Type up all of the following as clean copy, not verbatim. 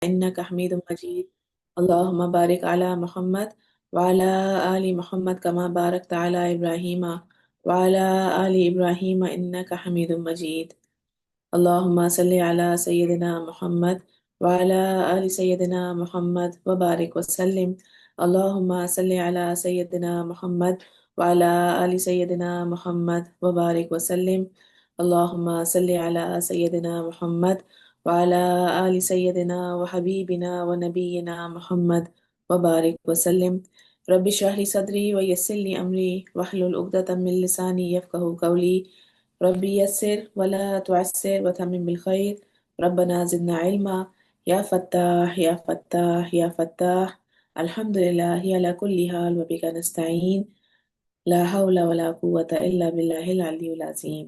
إنك حميد مجيد. اللهم بارك على محمد وعلى آل محمد كما باركت على إبراهيم وعلى آل إبراهيم إنك حميد مجيد. اللهم صل على سيدنا محمد وعلى آل سيدنا محمد وبارك وسلم. اللهم صل على سيدنا محمد وعلى آل سيدنا محمد وبارك وسلم. اللهم صل على سيدنا محمد وعلى آل سيدنا وحبيبنا ونبينا محمد وبارك وسلم. رب اشرح لي صدري ويسر لي أمري واحلل عقدة من لساني يفقه قولي. ربي يسر ولا تعسر وتمم بالخير. ربنا زدنا علما. يا فتاح يا فتاح يا فتاح. الحمد لله على كل حال وبك نستعين. لا حول ولا قوة إلا بالله العلي العظيم.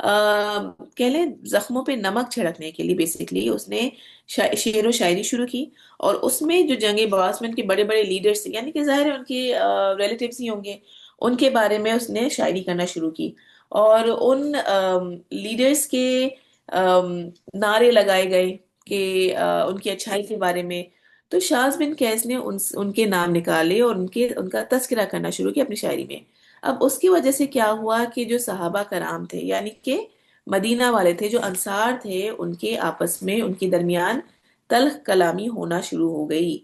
کہہ لیں جخموں پہ نمک چھڑکنے کے لیے بیسکلی اس نے شعر و شاعری شروع کی، اور اس میں جو جنگ باز میں ان کے بڑے بڑے لیڈرز تھے، یعنی کہ ظاہر ہے ان کے ریلیٹیوز ہی ہوں گے، ان کے بارے میں اس نے شاعری کرنا شروع کی، اور ان لیڈرز کے آم، نعرے لگائے گئے کہ ان کی اچھائی کے بارے میں۔ تو شاذ بن قیس نے ان کے نام نکالے اور ان کا تذکرہ کرنا شروع کیا اپنی شاعری میں۔ اب اس کی وجہ سے کیا ہوا کہ جو صحابہ کرام تھے، یعنی کہ مدینہ والے تھے، جو انصار تھے، ان کے آپس میں ان کے درمیان تلخ کلامی ہونا شروع ہو گئی۔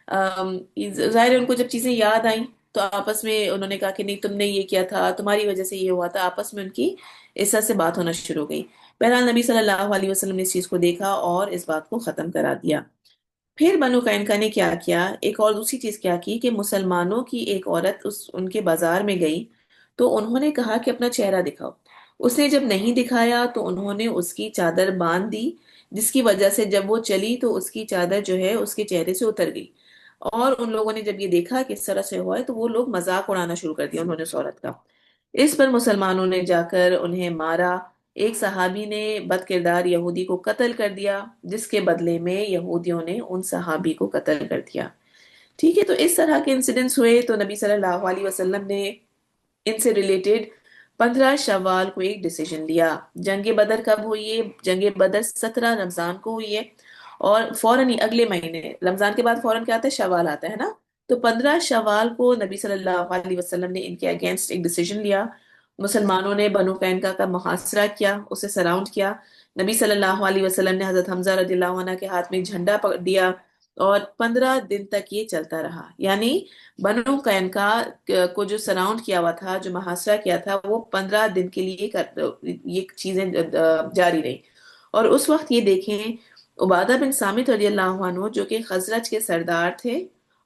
ام، ظاہر ہے ان کو جب چیزیں یاد آئیں تو آپس میں انہوں نے کہا کہ نہیں، تم نے یہ کیا تھا، تمہاری وجہ سے یہ ہوا تھا، آپس میں ان کی اس طرح سے بات ہونا شروع ہو گئی۔ بہرحال نبی صلی اللہ علیہ وسلم نے اس چیز کو دیکھا اور اس بات کو ختم کرا دیا۔ پھر بنو قینقاع نے کیا کیا، ایک اور دوسری چیز کیا کی کہ مسلمانوں کی ایک عورت ان کے بازار میں گئی، تو انہوں نے کہا کہ اپنا چہرہ دکھاؤ۔ اس نے جب نہیں دکھایا تو انہوں نے اس کی چادر باندھ دی، جس کی وجہ سے جب وہ چلی تو اس کی چادر جو ہے اس کے چہرے سے اتر گئی، اور ان لوگوں نے جب یہ دیکھا کہ اس طرح سے ہوا ہے تو وہ لوگ مذاق اڑانا شروع کر دیا انہوں نے اس عورت کا۔ اس پر مسلمانوں نے جا کر انہیں مارا۔ ایک صحابی نے بد کردار یہودی کو قتل کر دیا، جس کے بدلے میں یہودیوں نے ان صحابی کو قتل کر دیا۔ ٹھیک ہے، تو اس طرح کے انسیڈنٹس ہوئے تو نبی صلی اللہ علیہ وسلم نے ان سے ریلیٹڈ 15 شوال کو ایک ڈیسیجن لیا۔ جنگ بدر کب ہوئی ہے؟ جنگ بدر 17 رمضان کو ہوئی ہے، اور فوراً ہی اگلے مہینے رمضان کے بعد فوراً کیا آتا ہے؟ شوال آتا ہے نا۔ تو 15 شوال کو نبی صلی اللہ علیہ وسلم نے ان کے اگینسٹ ایک ڈیسیجن لیا۔ مسلمانوں نے بنو قینقاع کا محاصرہ کیا، اسے سراؤنڈ کیا۔ نبی صلی اللہ علیہ وسلم نے حضرت حمزہ رضی اللہ عنہ کے ہاتھ میں ایک جھنڈا دیا، اور 15 دن تک یہ چلتا رہا۔ یعنی بنو قینقاع کو جو سراؤنڈ کیا ہوا تھا، جو محاصرہ کیا تھا، وہ 15 دن کے لیے یہ چیزیں جاری رہی۔ اور اس وقت یہ دیکھیں، عبادہ بن سامت رضی اللہ عنہ جو کہ خزرج کے سردار تھے،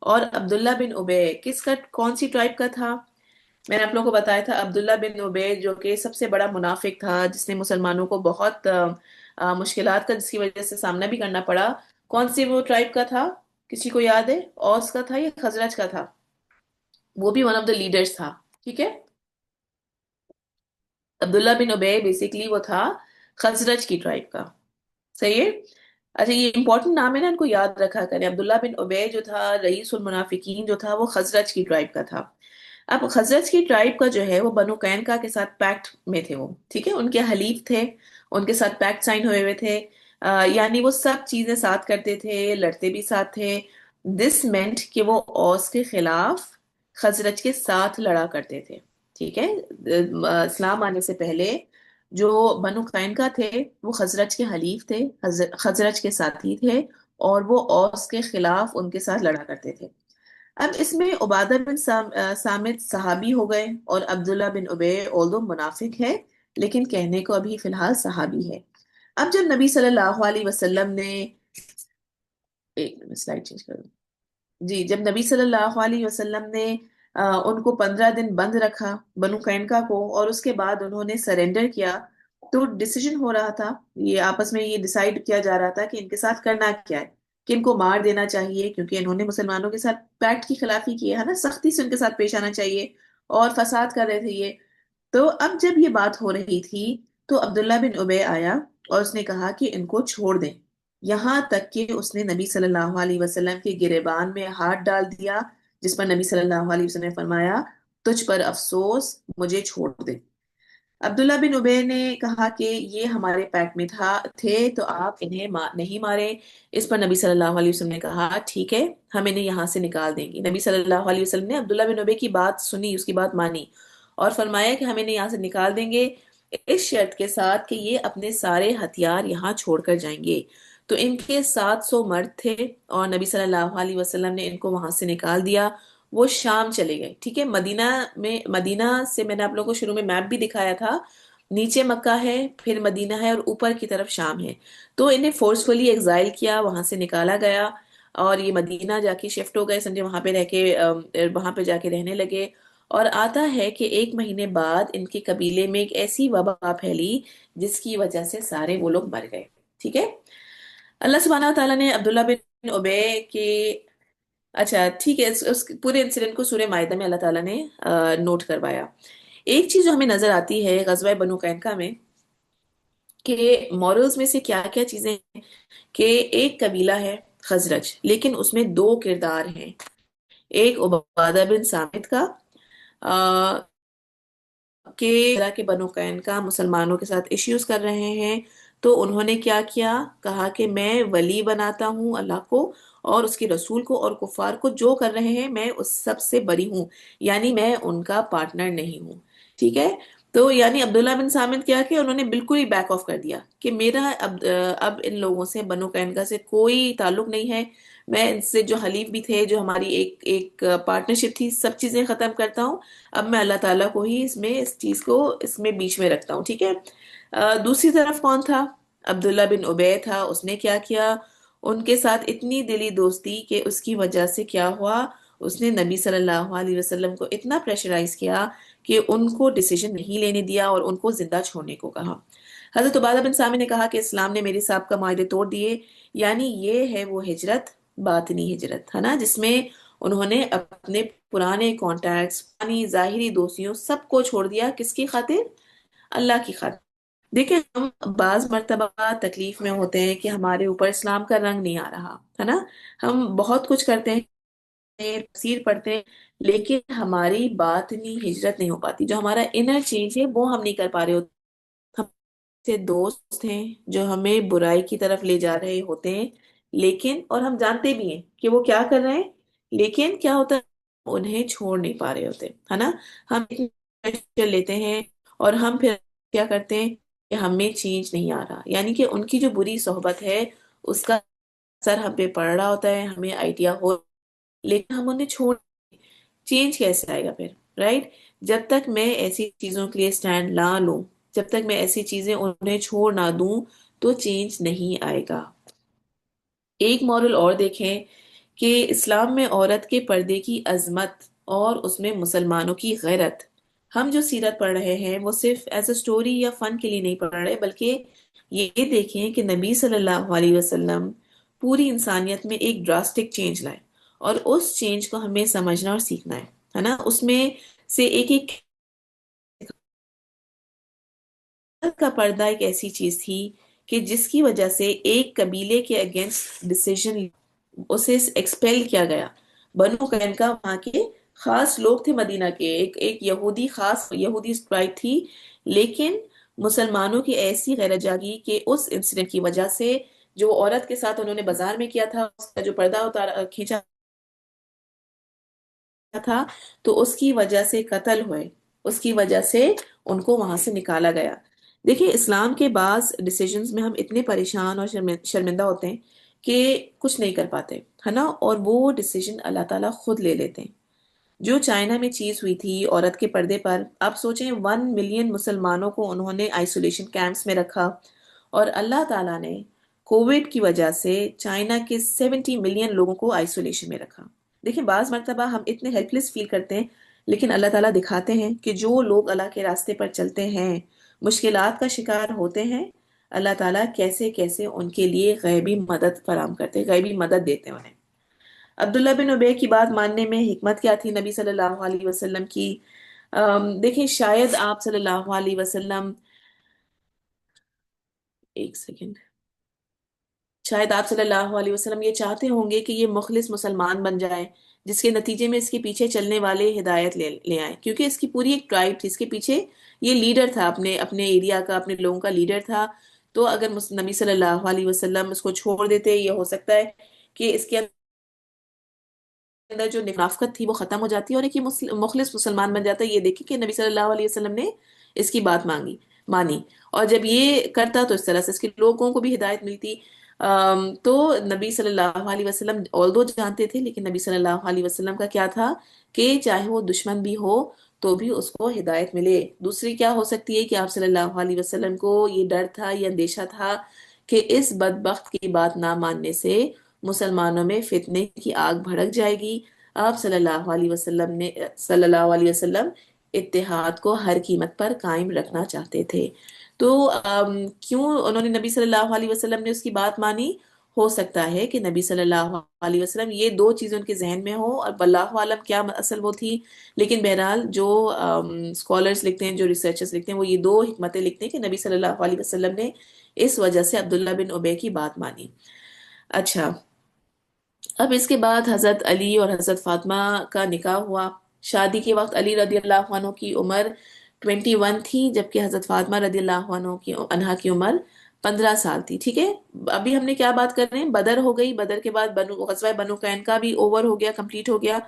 اور عبداللہ بن ابے کس کا، کون سی ٹرائب کا تھا؟ میں نے آپ لوگوں کو بتایا تھا عبداللہ بن ابے جو کہ سب سے بڑا منافق تھا، جس نے مسلمانوں کو بہت مشکلات کا جس کی وجہ سے سامنا بھی کرنا پڑا۔ کون سی وہ ٹرائب کا تھا؟ کسی کو یاد ہے؟ اوس کا تھا یا خزرج کا تھا؟ وہ بھی ون آف دا لیڈرز تھا، ٹھیک ہے۔ عبداللہ بن ابے بیسیکلی وہ تھا خزرج کی ٹرائب کا، صحیح ہے۔ اچھا، یہ امپورٹنٹ نام ہے نا، ان کو یاد رکھا کریں۔ عبداللہ بن ابے جو تھا رئیس المنافقین جو تھا، وہ خزرج کی ٹرائب کا تھا۔ اب خزرج کی ٹرائب کا جو ہے وہ بنو قینقاع کے ساتھ پیکٹ میں تھے، وہ ٹھیک ہے، ان کے حلیف تھے، ان کے ساتھ پیکٹ سائن ہوئے ہوئے تھے۔ یعنی وہ سب چیزیں ساتھ کرتے تھے، لڑتے بھی ساتھ تھے۔ دس مینٹ کہ وہ اوس کے خلاف خزرج کے ساتھ لڑا کرتے تھے، ٹھیک ہے۔ اسلام آنے سے پہلے جو بنو قینقاع تھے وہ خزرج کے حلیف تھے، خزرج کے ساتھی تھے، اور وہ اوس کے خلاف ان کے ساتھ لڑا کرتے تھے۔ اب اس میں عبادہ بن سامت صحابی ہو گئے، اور عبداللہ بن ابے اولدو منافق ہے، لیکن کہنے کو ابھی فی الحال صحابی ہے۔ اب جب نبی صلی اللہ علیہ وسلم نے، ایک منٹ سلائڈ چینج کر دوں، جی، جب نبی صلی اللہ علیہ وسلم نے ان کو 15 دن بند رکھا بنو قینقاع کو، اور اس کے بعد انہوں نے سرنڈر کیا، تو ڈیسیجن ہو رہا تھا، یہ آپس میں یہ ڈیسائیڈ کیا جا رہا تھا کہ ان کے ساتھ کرنا کیا ہے، کہ ان کو مار دینا چاہیے کیونکہ انہوں نے مسلمانوں کے ساتھ پیکٹ کی خلافی کی ہے نا، سختی سے ان کے ساتھ پیش آنا چاہیے، اور فساد کر رہے تھے یہ۔ تو اب جب یہ بات ہو رہی تھی تو عبداللہ بن ابے آیا اور اس نے کہا کہ ان کو چھوڑ دیں، یہاں تک کہ اس نے نبی صلی اللہ علیہ وسلم کے گریبان میں ہاتھ ڈال دیا، جس پر نبی صلی اللہ علیہ وسلم نے فرمایا تجھ پر افسوس، مجھے چھوڑ دے۔ عبداللہ بن ابے نے کہا کہ یہ ہمارے پیک میں تھے تو آپ انہیں نہیں مارے۔ اس پر نبی صلی اللہ علیہ وسلم نے کہا ٹھیک ہے، ہم انہیں یہاں سے نکال دیں گے۔ نبی صلی اللہ علیہ وسلم نے عبداللہ بن ابے کی بات سنی، اس کی بات مانی، اور فرمایا کہ ہم انہیں یہاں سے نکال دیں گے، اس شرط کے ساتھ کہ یہ اپنے سارے ہتھیار یہاں چھوڑ کر جائیں گے۔ تو ان کے 700 مرد تھے، اور نبی صلی اللہ علیہ وسلم نے ان کو وہاں سے نکال دیا۔ وہ شام چلے گئے، ٹھیک ہے۔ مدینہ سے میں نے آپ لوگوں کو شروع میں میپ بھی دکھایا تھا، نیچے مکہ ہے، پھر مدینہ ہے، اور اوپر کی طرف شام ہے۔ تو انہیں فورسفلی ایگزائل کیا، وہاں سے نکالا گیا، اور یہ مدینہ جا کے شفٹ ہو گئے، سمجھے وہاں پہ رہ کے وہاں پہ جا کے رہنے لگے۔ اور آتا ہے کہ 1 مہینے بعد ان کے قبیلے میں ایک ایسی وبا پھیلی جس کی وجہ سے سارے وہ لوگ مر گئے، ٹھیک ہے۔ اللہ سبحانہ تعالیٰ نے عبداللہ بن ابے کے، اچھا ٹھیک ہے، اس پورے انسیڈنٹ کو سورہ مائدہ میں اللہ تعالیٰ نے نوٹ کروایا۔ ایک چیز جو ہمیں نظر آتی ہے غزوہ بنو قینقاع میں، کہ مورلز میں سے کیا کیا چیزیں ہیں، کہ ایک قبیلہ ہے خزرج، لیکن اس میں دو کردار ہیں، ایک عبادہ بن سامت کا کہ طرح کے بنو قینقاع مسلمانوں کے ساتھ ایشوز کر رہے ہیں، تو انہوں نے کیا کیا، کہا کہ میں ولی بناتا ہوں اللہ کو اور اس کے رسول کو، اور کفار کو جو کر رہے ہیں میں اس سب سے بری ہوں، یعنی میں ان کا پارٹنر نہیں ہوں، ٹھیک ہے۔ تو یعنی عبداللہ بن سامد کیا کہ انہوں نے بالکل ہی بیک آف کر دیا کہ میرا اب ان لوگوں سے بنو قینقاع سے کوئی تعلق نہیں ہے، میں ان سے جو حلیف بھی تھے، جو ہماری ایک ایک پارٹنرشپ تھی، سب چیزیں ختم کرتا ہوں، اب میں اللہ تعالیٰ کو ہی اس چیز کو اس میں بیچ میں رکھتا ہوں، ٹھیک ہے۔ دوسری طرف کون تھا؟ عبداللہ بن ابی تھا، اس نے کیا کیا، ان کے ساتھ اتنی دلی دوستی کہ اس کی وجہ سے کیا ہوا، اس نے نبی صلی اللہ علیہ وسلم کو اتنا پریشرائز کیا کہ ان کو ڈیسیجن نہیں لینے دیا اور ان کو زندہ چھوڑنے کو کہا۔ حضرت عبادہ بن سامع نے کہا کہ اسلام نے میرے سابقہ معاہدے توڑ دیے، یعنی یہ ہے وہ ہجرت، باطنی ہجرت ہے نا، جس میں انہوں نے اپنے پرانے کانٹیکٹس، پرانی ظاہری دوستیوں سب کو چھوڑ دیا، کس کی خاطر؟ اللہ کی خاطر۔ دیکھیں ہم بعض مرتبہ تکلیف میں ہوتے ہیں کہ ہمارے اوپر اسلام کا رنگ نہیں آ رہا ہے نا، ہم بہت کچھ کرتے ہیں، تفسیر پڑھتے ہیں، لیکن ہماری باطنی ہجرت نہیں ہو پاتی، جو ہمارا انر چینج ہے وہ ہم نہیں کر پا رہے ہوتے، ہم سے دوست ہیں جو ہمیں برائی کی طرف لے جا رہے ہوتے ہیں، لیکن اور ہم جانتے بھی ہیں کہ وہ کیا کر رہے ہیں، لیکن کیا ہوتا ہے، انہیں چھوڑ نہیں پا رہے ہوتے ہے نا، ہم پریشر لیتے ہیں اور ہم پھر کیا کرتے ہیں کہ ہمیں چینج نہیں آ رہا، یعنی کہ ان کی جو بری صحبت ہے اس کا اثر ہم پہ پڑ رہا ہوتا ہے، ہمیں آئیڈیا ہو، لیکن ہم انہیں چھوڑ، چینج کیسے آئے گا پھر، رائٹ؟ جب تک میں ایسی چیزوں کے لیے سٹینڈ نہ لوں، جب تک میں ایسی چیزیں انہیں چھوڑ نہ دوں تو چینج نہیں آئے گا۔ ایک مورل اور دیکھیں کہ اسلام میں عورت کے پردے کی عظمت اور اس میں مسلمانوں کی غیرت، ہم جو سیرت پڑھ رہے ہیں وہ صرف ایز اے سٹوری یا فن کے لیے نہیں پڑھ رہے، بلکہ یہ دیکھیں کہ نبی صلی اللہ علیہ وسلم پوری انسانیت میں ایک ڈراسٹک چینج لائے، اور اس چینج کو ہمیں سمجھنا اور سیکھنا ہے نا، اس میں سے ایک ایک کا پردہ ایک ایسی چیز تھی کہ جس کی وجہ سے ایک قبیلے کے اگینسٹ ڈیسیژن اسے ایکسپیل کیا گیا۔ بنو قینقاع وہاں کے خاص لوگ تھے، مدینہ کے ایک یہودی، خاص یہودی ٹرائب تھی، لیکن مسلمانوں کی ایسی غیرت جاگی کہ اس انسیڈنٹ کی وجہ سے جو عورت کے ساتھ انہوں نے بازار میں کیا تھا، اس کا جو پردہ کھینچا تھا، تو اس کی وجہ سے قتل ہوئے، اس کی وجہ سے ان کو وہاں سے نکالا گیا۔ دیکھیں اسلام کے بعض ڈیسیجنز میں ہم اتنے پریشان اور شرمندہ ہوتے ہیں کہ کچھ نہیں کر پاتے ہے نا، اور وہ ڈیسیجن اللہ تعالیٰ خود لے لیتے ہیں۔ جو چائنا میں چیز ہوئی تھی عورت کے پردے پر، آپ سوچیں 1 ملین مسلمانوں کو انہوں نے آئسولیشن کیمپس میں رکھا، اور اللہ تعالیٰ نے کووڈ کی وجہ سے چائنا کے 70 ملین لوگوں کو آئسولیشن میں رکھا۔ دیکھیں بعض مرتبہ ہم اتنے ہیلپ لیس فیل کرتے ہیں، لیکن اللہ تعالیٰ دکھاتے ہیں کہ جو لوگ اللہ کے راستے پر چلتے ہیں، مشکلات کا شکار ہوتے ہیں، اللہ تعالیٰ کیسے کیسے ان کے لیے غیبی مدد فراہم کرتے، غیبی مدد دیتے ہیں انہیں۔ عبداللہ بن ابی کی بات ماننے میں حکمت کیا تھی نبی صلی اللہ علیہ وسلم کی؟ دیکھیں شاید آپ صلی اللہ علیہ وسلم، ایک سیکنڈ، شاید آپ صلی اللہ علیہ وسلم یہ چاہتے ہوں گے کہ یہ مخلص مسلمان بن جائے، جس کے نتیجے میں اس کے پیچھے چلنے والے ہدایت لے آئیں، کیونکہ اس کی پوری ایک ٹرائب تھی، اس کے پیچھے یہ لیڈر تھا، اپنے اپنے ایریا کا، اپنے لوگوں کا لیڈر تھا، تو اگر نبی صلی اللہ علیہ وسلم اس کو چھوڑ دیتے، یہ ہو سکتا ہے کہ اس کے اندر جو منافقت تھی وہ ختم ہو جاتی ہے، اور ایک یہ مخلص مسلمان بن جاتا ہے۔ یہ دیکھیں کہ نبی صلی اللہ علیہ وسلم نے اس کی بات مانی، اور جب یہ کرتا تو اس طرح سے اس کے لوگوں کو بھی ہدایت ملتی۔ تو نبی صلی اللہ علیہ وسلم آلدو جانتے تھے، لیکن نبی صلی اللہ علیہ وسلم کا کیا تھا کہ چاہے وہ دشمن بھی ہو تو بھی اس کو ہدایت ملے۔ دوسری کیا ہو سکتی ہے کہ آپ صلی اللہ علیہ وسلم کو یہ ڈر تھا، یہ اندیشہ تھا کہ اس بدبخت کی بات نہ ماننے سے مسلمانوں میں فتنے کی آگ بھڑک جائے گی۔ آپ صلی اللہ علیہ وسلم اتحاد کو ہر قیمت پر قائم رکھنا چاہتے تھے۔ تو کیوں انہوں نے نبی صلی اللہ علیہ وسلم نے اس کی بات مانی؟ ہو سکتا ہے کہ نبی صلی اللہ علیہ وسلم یہ دو چیزیں ان کے ذہن میں ہو، اور واللہ عالم کیا اصل وہ تھی، لیکن بہرحال جو اسکالرس لکھتے ہیں، جو ریسرچرز لکھتے ہیں، وہ یہ دو حکمتیں لکھتے ہیں کہ نبی صلی اللہ علیہ وسلم نے اس وجہ سے عبداللہ بن ابے کی بات مانی۔ اچھا، اب اس کے بعد حضرت علی اور حضرت فاطمہ کا نکاح ہوا۔ شادی کے وقت علی رضی اللہ عنہ کی عمر 21 تھی، جبکہ حضرت فاطمہ رضی اللہ عنہا کی عمر 15 سال تھی۔ ٹھیک ہے، ابھی ہم نے کیا بات کر رہے ہیں؟ بدر ہو گئی، بدر کے بعد غزوہ بنو قینقاع بھی اوور ہو گیا، کمپلیٹ ہو گیا۔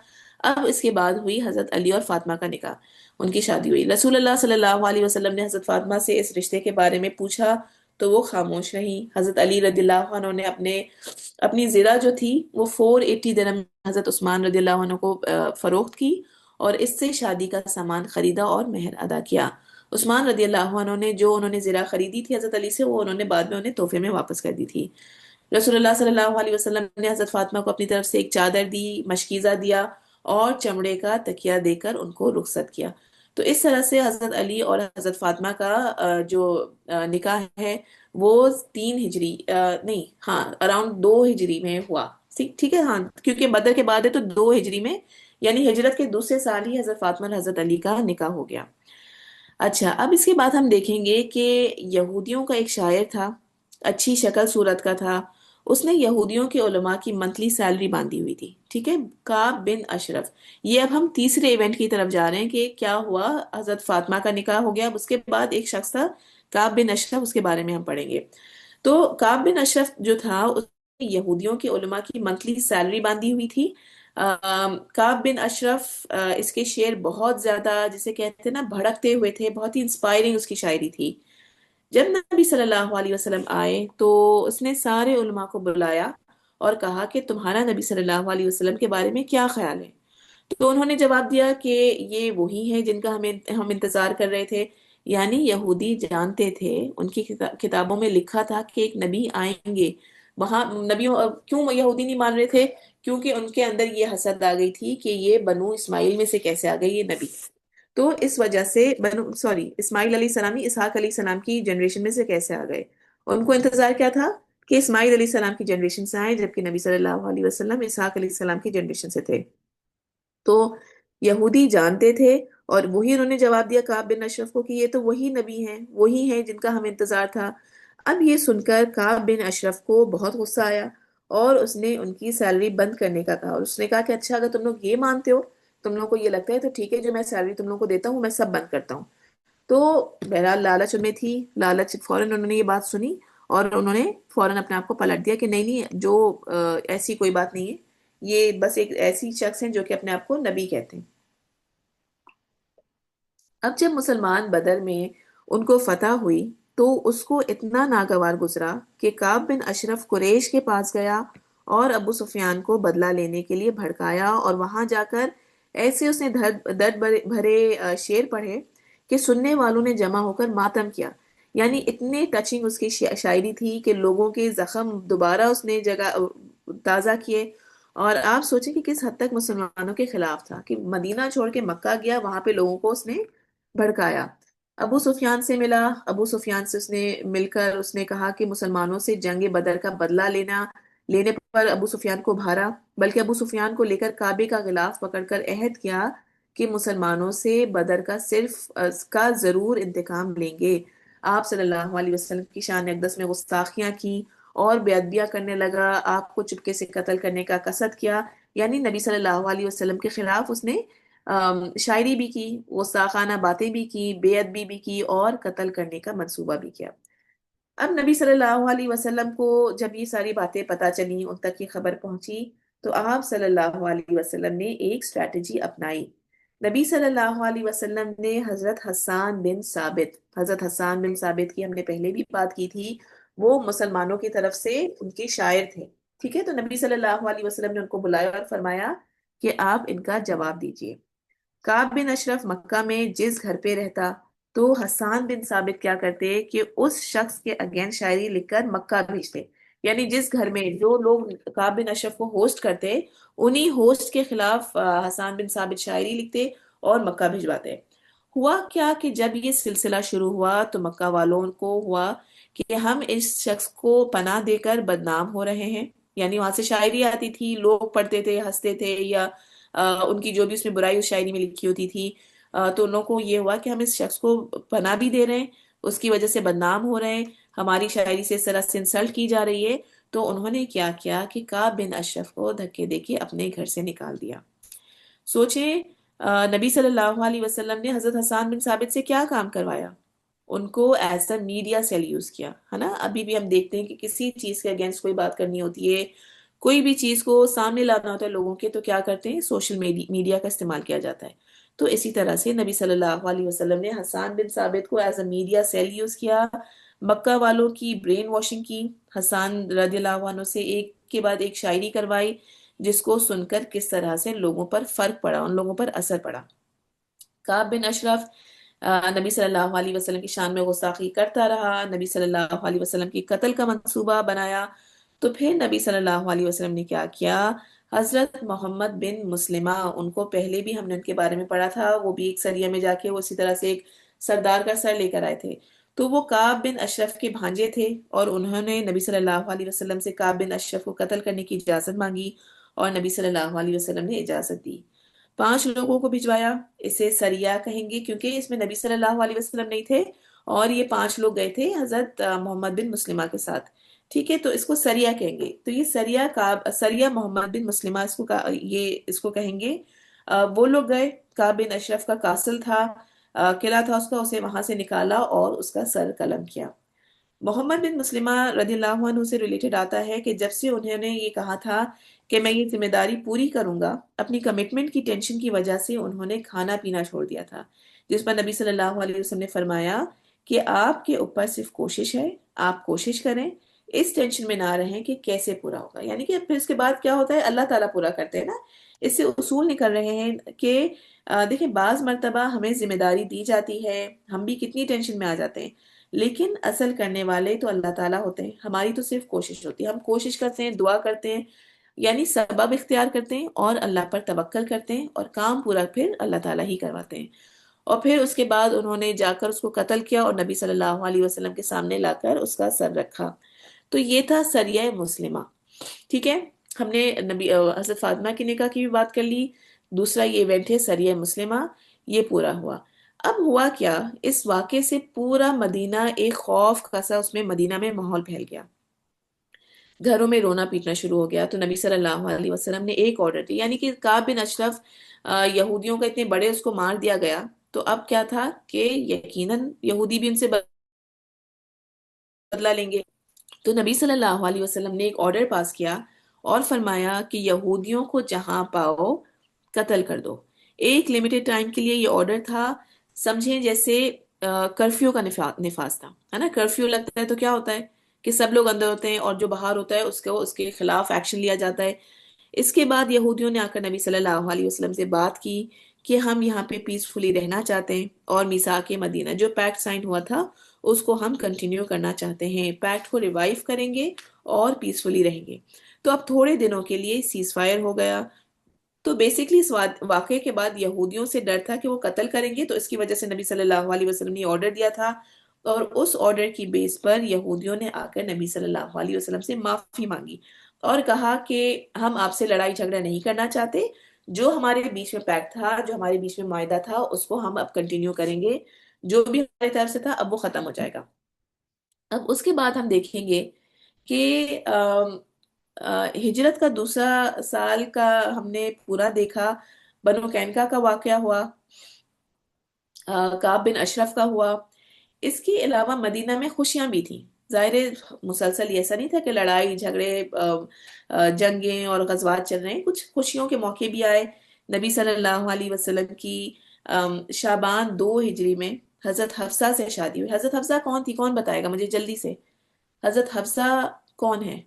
اب اس کے بعد ہوئی حضرت علی اور فاطمہ کا نکاح، ان کی شادی ہوئی۔ رسول اللہ صلی اللہ علیہ وسلم نے حضرت فاطمہ سے اس رشتے کے بارے میں پوچھا تو وہ خاموش رہیں۔ حضرت علی رضی اللہ عنہ نے اپنی زرہ جو تھی وہ 480 درہم حضرت عثمان رضی اللہ عنہ کو فروخت کی، اور اس سے شادی کا سامان خریدا اور مہر ادا کیا۔ عثمان رضی اللہ عنہ نے جو انہوں نے زرہ خریدی تھی حضرت علی سے، وہ انہوں نے بعد میں انہیں تحفے میں واپس کر دی تھی۔ رسول اللہ صلی اللہ علیہ وسلم نے حضرت فاطمہ کو اپنی طرف سے ایک چادر دی، مشکیزہ دیا اور چمڑے کا تکیہ دے کر ان کو رخصت کیا۔ تو اس طرح سے حضرت علی اور حضرت فاطمہ کا جو نکاح ہے وہ 3 ہجری نہیں، ہاں اراؤنڈ 2 ہجری میں ہوا۔ ٹھیک ہے، ہاں کیونکہ بدر کے بعد ہے تو 2 ہجری میں، یعنی ہجرت کے دوسرے سال ہی حضرت فاطمہ اور حضرت علی کا نکاح ہو گیا۔ اچھا، اب اس کے بعد ہم دیکھیں گے کہ یہودیوں کا ایک شاعر تھا، اچھی شکل صورت کا تھا، اس نے یہودیوں کے علماء کی منتلی سیلری باندھی ہوئی تھی۔ ٹھیک ہے، کعب بن اشرف۔ یہ اب ہم تیسرے ایونٹ کی طرف جا رہے ہیں کہ کیا ہوا۔ حضرت فاطمہ کا نکاح ہو گیا، اب اس کے بعد ایک شخص تھا کعب بن اشرف، اس کے بارے میں ہم پڑھیں گے۔ تو کعب بن اشرف جو تھا، اس نے یہودیوں کے علماء کی منتلی سیلری باندھی ہوئی تھی۔ کعب بن اشرف، اس کے شعر بہت زیادہ جسے کہتے ہیں نا بھڑکتے ہوئے تھے، بہت ہی انسپائرنگ اس کی شاعری تھی۔ جب نبی صلی اللہ علیہ وسلم آئے تو اس نے سارے علماء کو بلایا اور کہا کہ تمہارا نبی صلی اللہ علیہ وسلم کے بارے میں کیا خیال ہے؟ تو انہوں نے جواب دیا کہ یہ وہی ہیں جن کا ہم انتظار کر رہے تھے۔ یعنی یہودی جانتے تھے، ان کی کتابوں میں لکھا تھا کہ ایک نبی آئیں گے وہاں۔ نبیوں کیوں یہودی نہیں مان رہے تھے؟ کیونکہ ان کے اندر یہ حسد آ گئی تھی کہ یہ بنو اسماعیل میں سے کیسے آ گئی یہ نبی۔ تو اس وجہ سے اسماعیل علیہ السلام اسحاق علیہ السلام کی جنریشن میں سے کیسے آ گئے؟ ان کو انتظار کیا تھا کہ اسماعیل علیہ السلام کی جنریشن سے آئے، جبکہ نبی صلی اللہ علیہ وسلم اسحاق علیہ السلام کی جنریشن سے تھے۔ تو یہودی جانتے تھے، اور وہی انہوں نے جواب دیا کعب بن اشرف کو کہ یہ تو وہی نبی ہیں، وہی ہیں جن کا ہمیں انتظار تھا۔ اب یہ سن کر کعب بن اشرف کو بہت غصہ آیا، اور اس نے ان کی سیلری بند کرنے کا کہا، اور اس نے کہا کہ اچھا اگر تم لوگ یہ مانتے ہو، تم لوگوں کو یہ لگتا ہے، تو ٹھیک ہے، جو میں سیلری تم لوگوں کو دیتا ہوں میں سب بند کرتا ہوں۔ تو بہرحال لالچ میں تھی، لالچ فوراً انہوں نے یہ بات سنی، اور انہوں نے فوراً اپنے آپ کو پلٹ دیا کہ نہیں نہیں، جو ایسی کوئی بات نہیں ہے، یہ بس ایک ایسی شخص ہیں جو کہ اپنے آپ کو نبی کہتے ہیں۔ اب جب مسلمان بدر میں ان کو فتح ہوئی تو اس کو اتنا ناگوار گزرا کہ کعب بن اشرف قریش کے پاس گیا اور ابو سفیان کو بدلہ لینے کے لیے بھڑکایا، اور وہاں جا کر ایسے اس نے درد بھرے شعر پڑھے کہ سننے والوں نے جمع ہو کر ماتم کیا۔ یعنی اتنے ٹچنگ اس کی شاعری تھی کہ لوگوں کے زخم دوبارہ اس نے جگہ تازہ کیے۔ اور آپ سوچیں کہ کس حد تک مسلمانوں کے خلاف تھا، کہ مدینہ چھوڑ کے مکہ گیا، وہاں پہ لوگوں کو اس نے بھڑکایا۔ ابو سفیان سے ملا، ابو سفیان سے اس نے مل کر اس نے کہا کہ مسلمانوں سے جنگ بدر کا بدلہ لینے پر ابو سفیان کو بھارا، بلکہ ابو سفیان کو لے کر کعبے کا غلاف پکڑ کر عہد کیا کہ مسلمانوں سے بدر کا کا ضرور انتقام لیں گے۔ آپ صلی اللہ علیہ وسلم کی شان اقدس میں گستاخیاں کی اور بے ادبیاں کرنے لگا، آپ کو چپکے سے قتل کرنے کا قصد کیا۔ یعنی نبی صلی اللہ علیہ وسلم کے خلاف اس نے شاعری بھی کی، گستاخانہ باتیں بھی کی، بے ادبی بھی کی، اور قتل کرنے کا منصوبہ بھی کیا۔ اب نبی صلی اللہ علیہ وسلم کو جب یہ ساری باتیں پتہ چلی، ان تک یہ خبر پہنچی، تو آپ صلی اللہ علیہ وسلم نے ایک اسٹریٹجی اپنائی۔ نبی صلی اللہ علیہ وسلم نے حضرت حسان بن ثابت کی ہم نے پہلے بھی بات کی تھی، وہ مسلمانوں کی طرف سے ان کے شاعر تھے۔ ٹھیک ہے، تو نبی صلی اللہ علیہ وسلم نے ان کو بلایا اور فرمایا کہ آپ ان کا جواب دیجئے۔ کعب بن اشرف مکہ میں جس گھر پہ رہتا، تو حسان بن ثابت کیا کرتے کہ اس شخص کے اگین شاعری لکھ کر مکہ بھیجتے۔ یعنی جس گھر میں جو لوگ کعب بن اشرف کو ہوسٹ کرتے، انہی ہوسٹ کے خلاف حسان بن ثابت شاعری لکھتے اور مکہ بھجواتے۔ ہوا کیا کہ جب یہ سلسلہ شروع ہوا تو مکہ والوں کو ہوا کہ ہم اس شخص کو پناہ دے کر بدنام ہو رہے ہیں. یعنی وہاں سے شاعری آتی تھی، لوگ پڑھتے تھے، ہنستے تھے، یا ان کی جو بھی اس میں برائی اس شاعری میں لکھی ہوتی تھی. تو ان لوگوں کو یہ ہوا کہ ہم اس شخص کو پناہ بھی دے رہے ہیں، اس کی وجہ سے بدنام ہو رہے ہیں، ہماری شاعری سے اس طرح سے انسلٹ کی جا رہی ہے. تو انہوں نے کیا کیا کہ کعب بن اشرف کو دھکے دے کے اپنے گھر سے نکال دیا. سوچیں، نبی صلی اللہ علیہ وسلم نے حضرت حسان بن ثابت سے کیا کام کروایا؟ ان کو as a media cell use کیا ہے نا. ابھی بھی ہم دیکھتے ہیں کہ کسی چیز کے اگینسٹ کوئی بات کرنی ہوتی ہے، کوئی بھی چیز کو سامنے لانا ہوتا ہے لوگوں کے، تو کیا کرتے ہیں؟ سوشل میڈیا کا استعمال کیا جاتا ہے. تو اسی طرح سے نبی صلی اللہ علیہ وسلم نے حسان بن ثابت کو as a media cell use کیا، مکہ والوں کی برین واشنگ کی. حسان رضی اللہ عنہ سے ایک کے بعد ایک شاعری کروائی، جس کو سن کر کس طرح سے لوگوں پر فرق پڑا، ان لوگوں پر اثر پڑا. کعب بن اشرف نبی صلی اللہ علیہ وسلم کی شان میں گستاخی کرتا رہا، نبی صلی اللہ علیہ وسلم کی قتل کا منصوبہ بنایا. تو پھر نبی صلی اللہ علیہ وسلم نے کیا کیا؟ حضرت محمد بن مسلمہ، ان کو پہلے بھی ہم نے ان کے بارے میں پڑھا تھا، وہ بھی ایک سریہ میں جا کے وہ اسی طرح سے ایک سردار کا سر لے کر آئے تھے. تو وہ کعب بن اشرف کے بھانجے تھے، اور انہوں نے نبی صلی اللہ علیہ وسلم سے کعب بن اشرف کو قتل کرنے کی اجازت مانگی، اور نبی صلی اللہ علیہ وسلم نے اجازت دی. 5 لوگوں کو بھجوایا. اسے سریہ کہیں گے کیونکہ اس میں نبی صلی اللہ علیہ وسلم نہیں تھے، اور یہ 5 لوگ گئے تھے حضرت محمد بن مسلمہ کے ساتھ. ٹھیک ہے، تو اس کو سریہ کہیں گے. تو یہ سریہ کعب، سریہ محمد بن مسلمہ یہ اس کو کہیں گے. وہ لوگ گئے، کعب بن اشرف کا کاسل تھا، قلعہ تھا اس کا، اسے وہاں سے نکالا اور اس کا سر قلم کیا. محمد بن مسلمہ رضی اللہ عنہ سے ریلیٹڈ آتا ہے کہ جب سے انہوں نے یہ کہا تھا کہ میں یہ ذمہ داری پوری کروں گا، اپنی کمٹمنٹ کی ٹینشن کی وجہ سے انہوں نے کھانا پینا چھوڑ دیا تھا. جس پر نبی صلی اللہ علیہ وسلم نے فرمایا کہ آپ کے اوپر صرف کوشش ہے، آپ کوشش کریں، اس ٹینشن میں نہ رہیں کہ کیسے پورا ہوگا. یعنی کہ پھر اس کے بعد کیا ہوتا ہے؟ اللہ تعالیٰ پورا کرتے ہیں نا. اس سے اصول نکل رہے ہیں کہ دیکھیں، بعض مرتبہ ہمیں ذمہ داری دی جاتی ہے، ہم بھی کتنی ٹینشن میں آ جاتے ہیں، لیکن اصل کرنے والے تو اللہ تعالیٰ ہوتے ہیں. ہماری تو صرف کوشش ہوتی ہے، ہم کوشش کرتے ہیں، دعا کرتے ہیں، یعنی سبب اختیار کرتے ہیں اور اللہ پر توکل کرتے ہیں، اور کام پورا پھر اللہ تعالیٰ ہی کرواتے ہیں. اور پھر اس کے بعد انہوں نے جا کر اس کو قتل کیا اور نبی صلی اللہ علیہ وسلم کے سامنے لا کر اس کا سر رکھا. تو یہ تھا سریہ مسلمہ. ٹھیک ہے، ہم نے حضرت فاطمہ کی نکاح کی بھی بات کر لی. دوسرا یہ ایونٹ ہے سریہ مسلمہ، یہ پورا ہوا. اب ہوا کیا؟ اس واقعے سے پورا مدینہ ایک خوف کا سا اس میں مدینہ میں ماحول پھیل گیا، گھروں میں رونا پیٹنا شروع ہو گیا. تو نبی صلی اللہ علیہ وسلم نے ایک آرڈر دی، یعنی کہ کعب بن اشرف یہودیوں کا اتنے بڑے اس کو مار دیا گیا، تو اب کیا تھا کہ یقیناً یہودی بھی ان سے بدلہ لیں گے. تو نبی صلی اللہ علیہ وسلم نے ایک آرڈر پاس کیا اور فرمایا کہ یہودیوں کو جہاں پاؤ قتل کر دو. ایک لمیٹڈ ٹائم کے لیے یہ آرڈر تھا. سمجھیں جیسے کرفیو کا نفاذ تھا، ہے نا. کرفیو لگتا ہے تو کیا ہوتا ہے کہ سب لوگ اندر ہوتے ہیں اور جو باہر ہوتا ہے اس کے خلاف ایکشن لیا جاتا ہے. اس کے بعد یہودیوں نے آ کر نبی صلی اللہ علیہ وسلم سے بات کی کہ ہم یہاں پہ پیسفلی رہنا چاہتے ہیں، اور میثاق مدینہ جو پیکٹ سائن ہوا تھا اس کو ہم کنٹینیو کرنا چاہتے ہیں، پیکٹ کو ریوائیو کریں گے اور پیسفلی رہیں گے. تو اب تھوڑے دنوں کے لیے سیز فائر ہو گیا. تو بیسکلی اس واقعے کے بعد یہودیوں سے ڈر تھا کہ وہ قتل کریں گے، تو اس کی وجہ سے نبی صلی اللہ علیہ وسلم نے آرڈر دیا تھا، اور اس آرڈر کی بیس پر یہودیوں نے آ کر نبی صلی اللہ علیہ وسلم سے معافی مانگی اور کہا کہ ہم آپ سے لڑائی جھگڑا نہیں کرنا چاہتے، جو ہمارے بیچ میں پیکٹ تھا، جو ہمارے بیچ میں معاہدہ تھا، اس کو ہم اب کنٹینیو کریں گے، جو بھی ہماری طرف سے تھا اب وہ ختم ہو جائے گا. اب اس کے بعد ہم دیکھیں گے کہ ہجرت کا دوسرا سال کا ہم نے پورا دیکھا. بنو قینقاع کا واقعہ ہوا، کعب بن اشرف کا ہوا. اس کے علاوہ مدینہ میں خوشیاں بھی تھیں. ظاہر ہے مسلسل ایسا نہیں تھا کہ لڑائی جھگڑے جنگیں اور غزوات چل رہے ہیں، کچھ خوشیوں کے موقع بھی آئے. نبی صلی اللہ علیہ وسلم کی شعبان 2 ہجری میں حضرت حفصہ سے شادی ہوئی. حضرت حفصہ کون تھی؟ کون بتائے گا مجھے جلدی سے؟ حضرت حفصہ کون ہے؟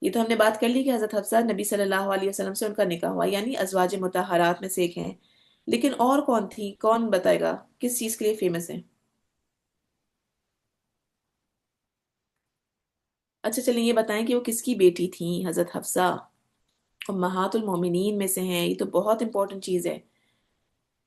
یہ تو ہم نے بات کر لی کہ حضرت حفصہ نبی صلی اللہ علیہ وسلم سے ان کا نکاح ہوا، یعنی ازواج مطہرات میں سے ایک ہیں. لیکن اور کون تھی؟ کون بتائے گا کس چیز کے لیے فیمس ہے؟ اچھا چلیں یہ بتائیں کہ وہ کس کی بیٹی تھیں؟ حضرت حفصہ امہات المومنین میں سے ہیں. یہ تو بہت امپورٹنٹ چیز ہے.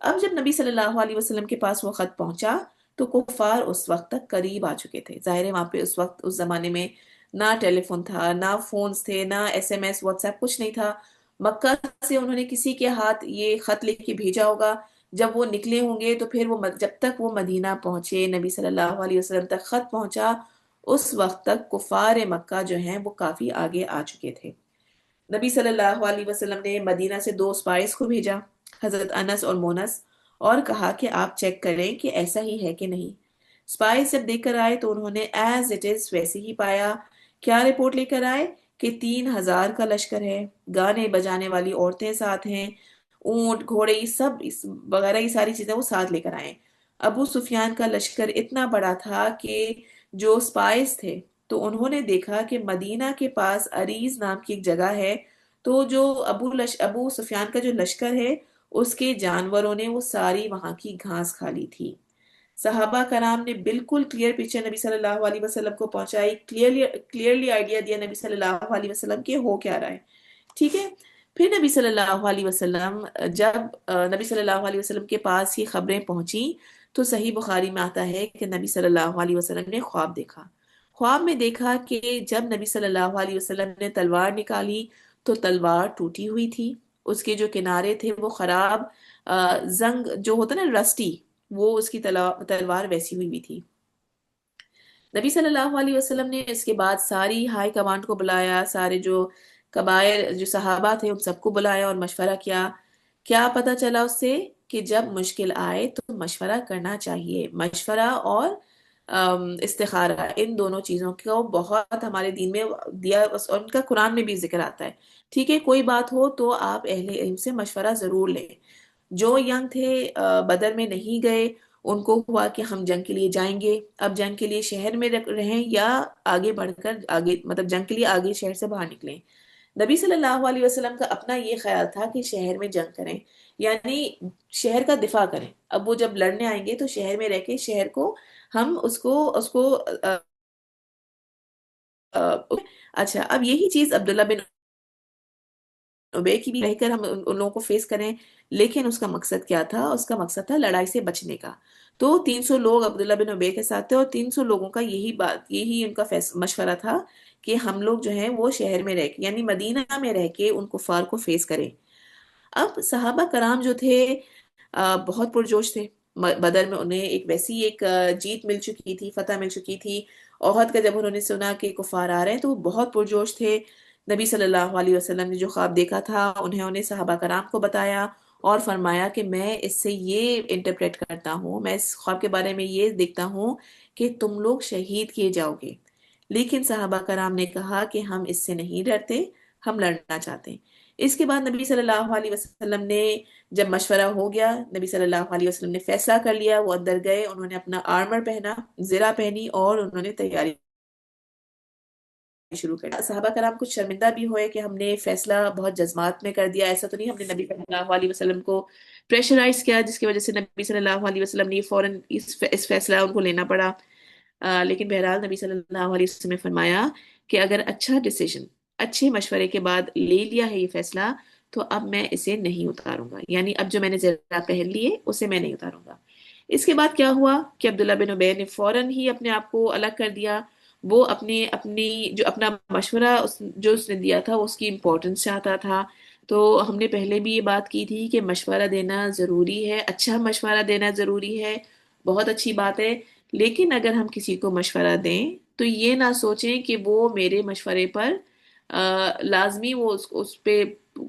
اب جب نبی صلی اللہ علیہ وسلم کے پاس وہ خط پہنچا تو کفار اس وقت تک قریب آ چکے تھے. ظاہر ہے وہاں پہ اس وقت اس زمانے میں نہ ٹیلی فون تھا، نہ فونز تھے، نہ S M S WhatsApp, کچھ نہیں تھا. مکہ سے انہوں نے کسی کے ہاتھ یہ خط لکھ کے بھیجا ہوگا. جب وہ نکلے ہوں گے تو پھر وہ جب تک وہ مدینہ پہنچے، نبی صلی اللہ علیہ وسلم تک خط پہنچا، اس وقت تک کفار مکہ جو ہیں وہ کافی آگے آ چکے تھے. نبی صلی اللہ علیہ وسلم نے مدینہ سے دو سپائس کو بھیجا، حضرت انس اور مونس، اور کہا کہ آپ چیک کریں کہ ایسا ہی ہے کہ نہیں. سپائس جب دیکھ کر آئے تو انہوں نے ایز اٹ از ویسے ہی پایا. کیا رپورٹ لے کر آئے؟ کہ 3,000 کا لشکر ہے، گانے بجانے والی عورتیں ساتھ ہیں، اونٹ گھوڑے یہ سب وغیرہ یہ ساری چیزیں وہ ساتھ لے کر آئے. ابو سفیان کا لشکر اتنا بڑا تھا کہ جو سپائس تھے تو انہوں نے دیکھا کہ مدینہ کے پاس عریز نام کی ایک جگہ ہے، تو جو ابو سفیان کا جو لشکر ہے اس کے جانوروں نے وہ ساری وہاں کی گھاس کھا لی تھی. صحابہ کرام نے بالکل کلیئر پکچر نبی صلی اللہ علیہ وسلم کو پہنچائی، کلیئرلی آئیڈیا دیا نبی صلی اللہ علیہ وسلم کے ہو کیا رہا ہے. ٹھیک ہے. پھر نبی صلی اللہ علیہ وسلم جب نبی صلی اللہ علیہ وسلم کے پاس یہ خبریں پہنچی تو صحیح بخاری میں آتا ہے کہ نبی صلی اللہ علیہ وسلم نے خواب دیکھا. خواب میں دیکھا کہ جب نبی صلی اللہ علیہ وسلم نے تلوار نکالی تو تلوار ٹوٹی ہوئی تھی، اس کے جو کنارے تھے وہ خراب، زنگ جو ہوتا نا رسٹی، وہ اس کی تلوار ویسی ہوئی بھی تھی. نبی صلی اللہ علیہ وسلم نے اس کے بعد ساری ہائی کمانڈ کو بلایا، سارے جو قبائل جو صحابہ تھے ان سب کو بلایا اور مشورہ کیا. کیا پتہ چلا اس سے؟ کہ جب مشکل آئے تو مشورہ کرنا چاہیے. مشورہ اور استخارہ، ان دونوں چیزوں کو بہت ہمارے دین میں دیا، اور ان کا قرآن میں بھی ذکر آتا ہے. ٹھیک ہے، کوئی بات ہو تو آپ اہل علم سے مشورہ ضرور لیں. جو ینگ تھے بدر میں نہیں گئے، ان کو ہوا کہ ہم جنگ کے لیے جائیں گے. اب جنگ کے لیے شہر میں رہیں یا آگے بڑھ کر آگے، مطلب جنگ کے لیے آگے شہر سے باہر نکلیں. نبی صلی اللہ علیہ وسلم کا اپنا یہ خیال تھا کہ شہر میں جنگ کریں، یعنی شہر کا دفاع کریں. اب وہ جب لڑنے آئیں گے تو شہر میں رہ کے شہر کو ہم اس کو اچھا. اب یہی چیز عبداللہ بن ابے کی بھی رہ کر ہم ان لوگوں کو فیس کریں، لیکن اس کا مقصد کیا تھا؟ اس کا مقصد تھا لڑائی سے بچنے کا. تو 300 لوگ عبداللہ بن ابے کے ساتھ تھے، اور 300 لوگوں کا یہی ان کا مشورہ تھا کہ ہم لوگ جو ہیں وہ شہر میں رہ کے، یعنی مدینہ میں رہ کے ان کفار کو فیس کریں. اب صحابہ کرام جو تھے بہت پرجوش تھے. بدر میں انہیں ایک ویسی ایک جیت مل چکی تھی، فتح مل چکی تھی. احد کا جب انہوں نے سنا کہ کفار آ رہے ہیں تو وہ بہت پرجوش تھے. نبی صلی اللہ علیہ وسلم نے جو خواب دیکھا تھا انہیں صحابہ کرام کو بتایا اور فرمایا کہ میں اس سے یہ انٹرپریٹ کرتا ہوں، میں اس خواب کے بارے میں یہ دیکھتا ہوں کہ تم لوگ شہید کیے جاؤ گے. لیکن صحابہ کرام نے کہا کہ ہم اس سے نہیں ڈرتے، ہم لڑنا چاہتے ہیں. اس کے بعد نبی صلی اللہ علیہ وسلم نے جب مشورہ ہو گیا، نبی صلی اللہ علیہ وسلم نے فیصلہ کر لیا. وہ اندر گئے، انہوں نے اپنا آرمر پہنا، زرہ پہنی، اور انہوں نے تیاری شروع کر دیا. صحابہ کرام کچھ شرمندہ بھی ہوئے کہ ہم نے فیصلہ بہت جذبات میں کر دیا. ایسا تو نہیں ہم نے نبی صلی اللہ علیہ وسلم کو پریشرائز کیا جس کی وجہ سے نبی صلی اللہ علیہ وسلم نے فوراً اس فیصلہ ان کو لینا پڑا. لیکن بہرحال نبی صلی اللہ علیہ وسلم نے فرمایا کہ اگر اچھا ڈیسیژن، اچھے مشورے کے بعد لے لیا ہے یہ فیصلہ تو اب میں اسے نہیں اتاروں گا. یعنی اب جو میں نے زرہ پہن لیے اسے میں نہیں اتاروں گا. اس کے بعد کیا ہوا کہ عبداللہ بن ابی نے فوراً ہی اپنے آپ کو الگ کر دیا. وہ اپنی جو اپنا مشورہ جو اس نے دیا تھا اس کی امپورٹنس چاہتا تھا. تو ہم نے پہلے بھی یہ بات کی تھی کہ مشورہ دینا ضروری ہے، اچھا مشورہ دینا ضروری ہے، بہت اچھی بات ہے. لیکن اگر ہم کسی کو مشورہ دیں تو یہ نہ سوچیں کہ وہ میرے مشورے پر لازمی وہ اس پہ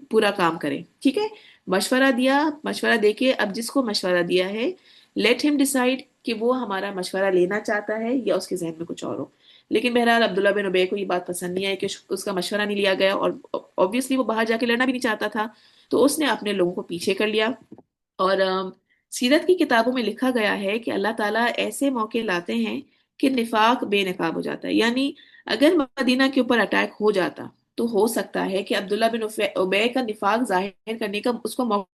پورا کام کریں. ٹھیک ہے، مشورہ دیا، مشورہ دے کے اب جس کو مشورہ دیا ہے لیٹ ہم ڈیسائیڈ کہ وہ ہمارا مشورہ لینا چاہتا ہے یا اس کے ذہن میں کچھ اور ہو. لیکن بہرحال عبداللہ بن ابی کو یہ بات پسند نہیں آئی کہ اس کا مشورہ نہیں لیا گیا، اور obviously وہ باہر جا کے لڑنا بھی نہیں چاہتا تھا. تو اس نے اپنے لوگوں کو پیچھے کر لیا. اور سیرت کی کتابوں میں لکھا گیا ہے کہ اللہ تعالیٰ ایسے موقع لاتے ہیں کہ نفاق بے نقاب ہو جاتا ہے. یعنی اگر مدینہ کے اوپر اٹیک ہو جاتا تو ہو سکتا ہے کہ عبداللہ بن ابی کا نفاق ظاہر کرنے کا اس کو موقع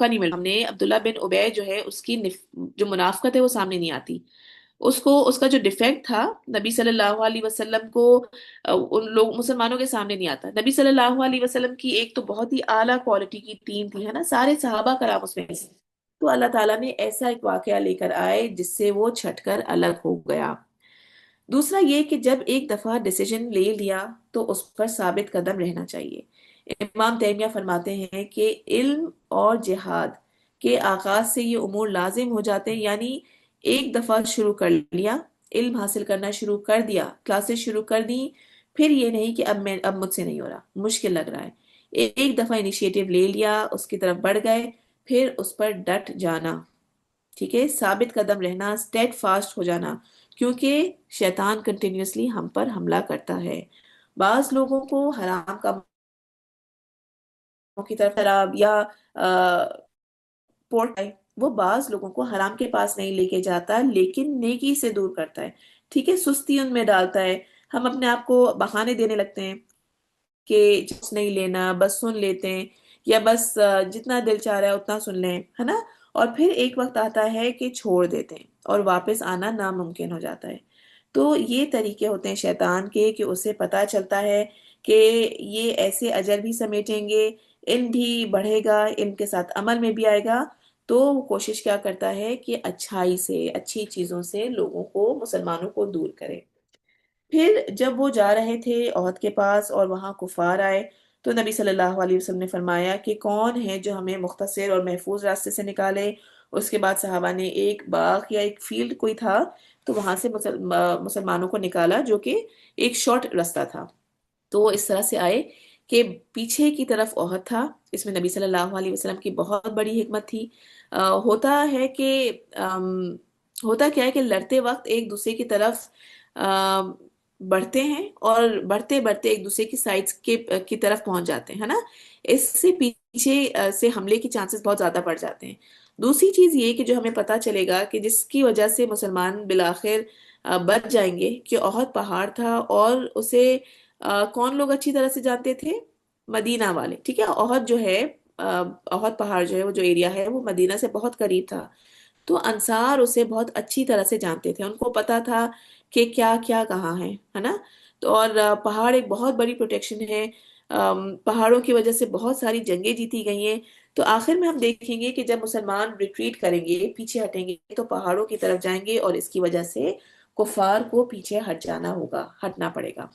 نہیں ملا. ہم نے عبداللہ بن ابی جو ہے اس کی جو منافقت ہے وہ سامنے نہیں آتی. اس کا جو ڈیفیکٹ تھا نبی صلی اللہ علیہ وسلم کو ان لوگ مسلمانوں کے سامنے نہیں آتا. نبی صلی اللہ علیہ وسلم کی ایک تو بہت ہی اعلیٰ کوالٹی کی ٹیم تھی ہے نا، سارے صحابہ کرام اس میں سے. تو اللہ تعالیٰ نے ایسا ایک واقعہ لے کر آئے جس سے وہ چھٹ کر الگ ہو گیا. دوسرا یہ کہ جب ایک دفعہ ڈیسیجن لے لیا تو اس پر ثابت قدم رہنا چاہیے. امام تیمیہ فرماتے ہیں کہ علم اور جہاد کے آغاز سے یہ امور لازم ہو جاتے ہیں، یعنی ایک دفعہ شروع کر لیا، علم حاصل کرنا شروع کر دیا، کلاسز شروع کر دی، پھر یہ نہیں کہ اب مجھ سے نہیں ہو رہا، مشکل لگ رہا ہے. ایک دفعہ انیشیٹو لے لیا، اس کی طرف بڑھ گئے، پھر اس پر ڈٹ جانا. ٹھیک ہے، ثابت قدم رہنا، اسٹیڈ فاسٹ ہو جانا، کیونکہ شیطان کنٹینیوسلی ہم پر حملہ کرتا ہے. بعض لوگوں کو حرام کاموں کی طرف شراب یا پورٹ وہ بعض لوگوں کو حرام کے پاس نہیں لے کے جاتا لیکن نیکی سے دور کرتا ہے. ٹھیک ہے، سستی ان میں ڈالتا ہے. ہم اپنے آپ کو بہانے دینے لگتے ہیں کہ جس نہیں لینا، بس سن لیتے ہیں، یا بس جتنا دل چاہ رہا ہے اتنا سن لیں، ہے نا. اور پھر ایک وقت آتا ہے کہ چھوڑ دیتے ہیں اور واپس آنا ناممکن ہو جاتا ہے. تو یہ طریقے ہوتے ہیں شیطان کے کہ اسے پتا چلتا ہے کہ یہ ایسے اجر بھی سمیٹیں گے، علم بھی بڑھے گا، علم کے ساتھ عمل میں بھی آئے گا. تو وہ کوشش کیا کرتا ہے کہ اچھائی سے، اچھی چیزوں سے لوگوں کو، مسلمانوں کو دور کرے. پھر جب وہ جا رہے تھے عہد کے پاس اور وہاں کفار آئے تو نبی صلی اللہ علیہ وسلم نے فرمایا کہ کون ہے جو ہمیں مختصر اور محفوظ راستے سے نکالے. اس کے بعد صحابہ نے ایک باغ یا ایک فیلڈ کوئی تھا تو وہاں سے مسلمانوں کو نکالا، جو کہ ایک شارٹ راستہ تھا. تو وہ اس طرح سے آئے کہ پیچھے کی طرف عہد تھا. اس میں نبی صلی اللہ علیہ وسلم کی بہت بڑی حکمت تھی. ہوتا ہے کہ ہوتا کیا ہے کہ لڑتے وقت ایک دوسرے کی طرف بڑھتے ہیں اور بڑھتے بڑھتے ایک دوسرے کی سائڈز کی طرف پہنچ جاتے ہیں، ہے نا. اس سے پیچھے سے حملے کی چانسز بہت زیادہ بڑھ جاتے ہیں. دوسری چیز یہ کہ جو ہمیں پتہ چلے گا کہ جس کی وجہ سے مسلمان بالآخر بچ جائیں گے کہ احد پہاڑ تھا اور اسے کون لوگ اچھی طرح سے جانتے تھے؟ مدینہ والے. ٹھیک ہے، احد جو ہے احد پہاڑ جو ہے، وہ جو ایریا ہے وہ مدینہ سے بہت قریب تھا. تو انصار اسے بہت اچھی طرح سے جانتے تھے، ان کو پتا تھا کہ کیا کیا کہاں ہے نا. تو اور پہاڑ ایک بہت بڑی پروٹیکشن ہے. پہاڑوں کی وجہ سے بہت ساری جنگیں جیتی گئی ہیں. تو آخر میں ہم دیکھیں گے کہ جب مسلمان ریٹریٹ کریں گے، پیچھے ہٹیں گے، تو پہاڑوں کی طرف جائیں گے اور اس کی وجہ سے کفار کو پیچھے ہٹ جانا ہوگا، ہٹنا پڑے گا.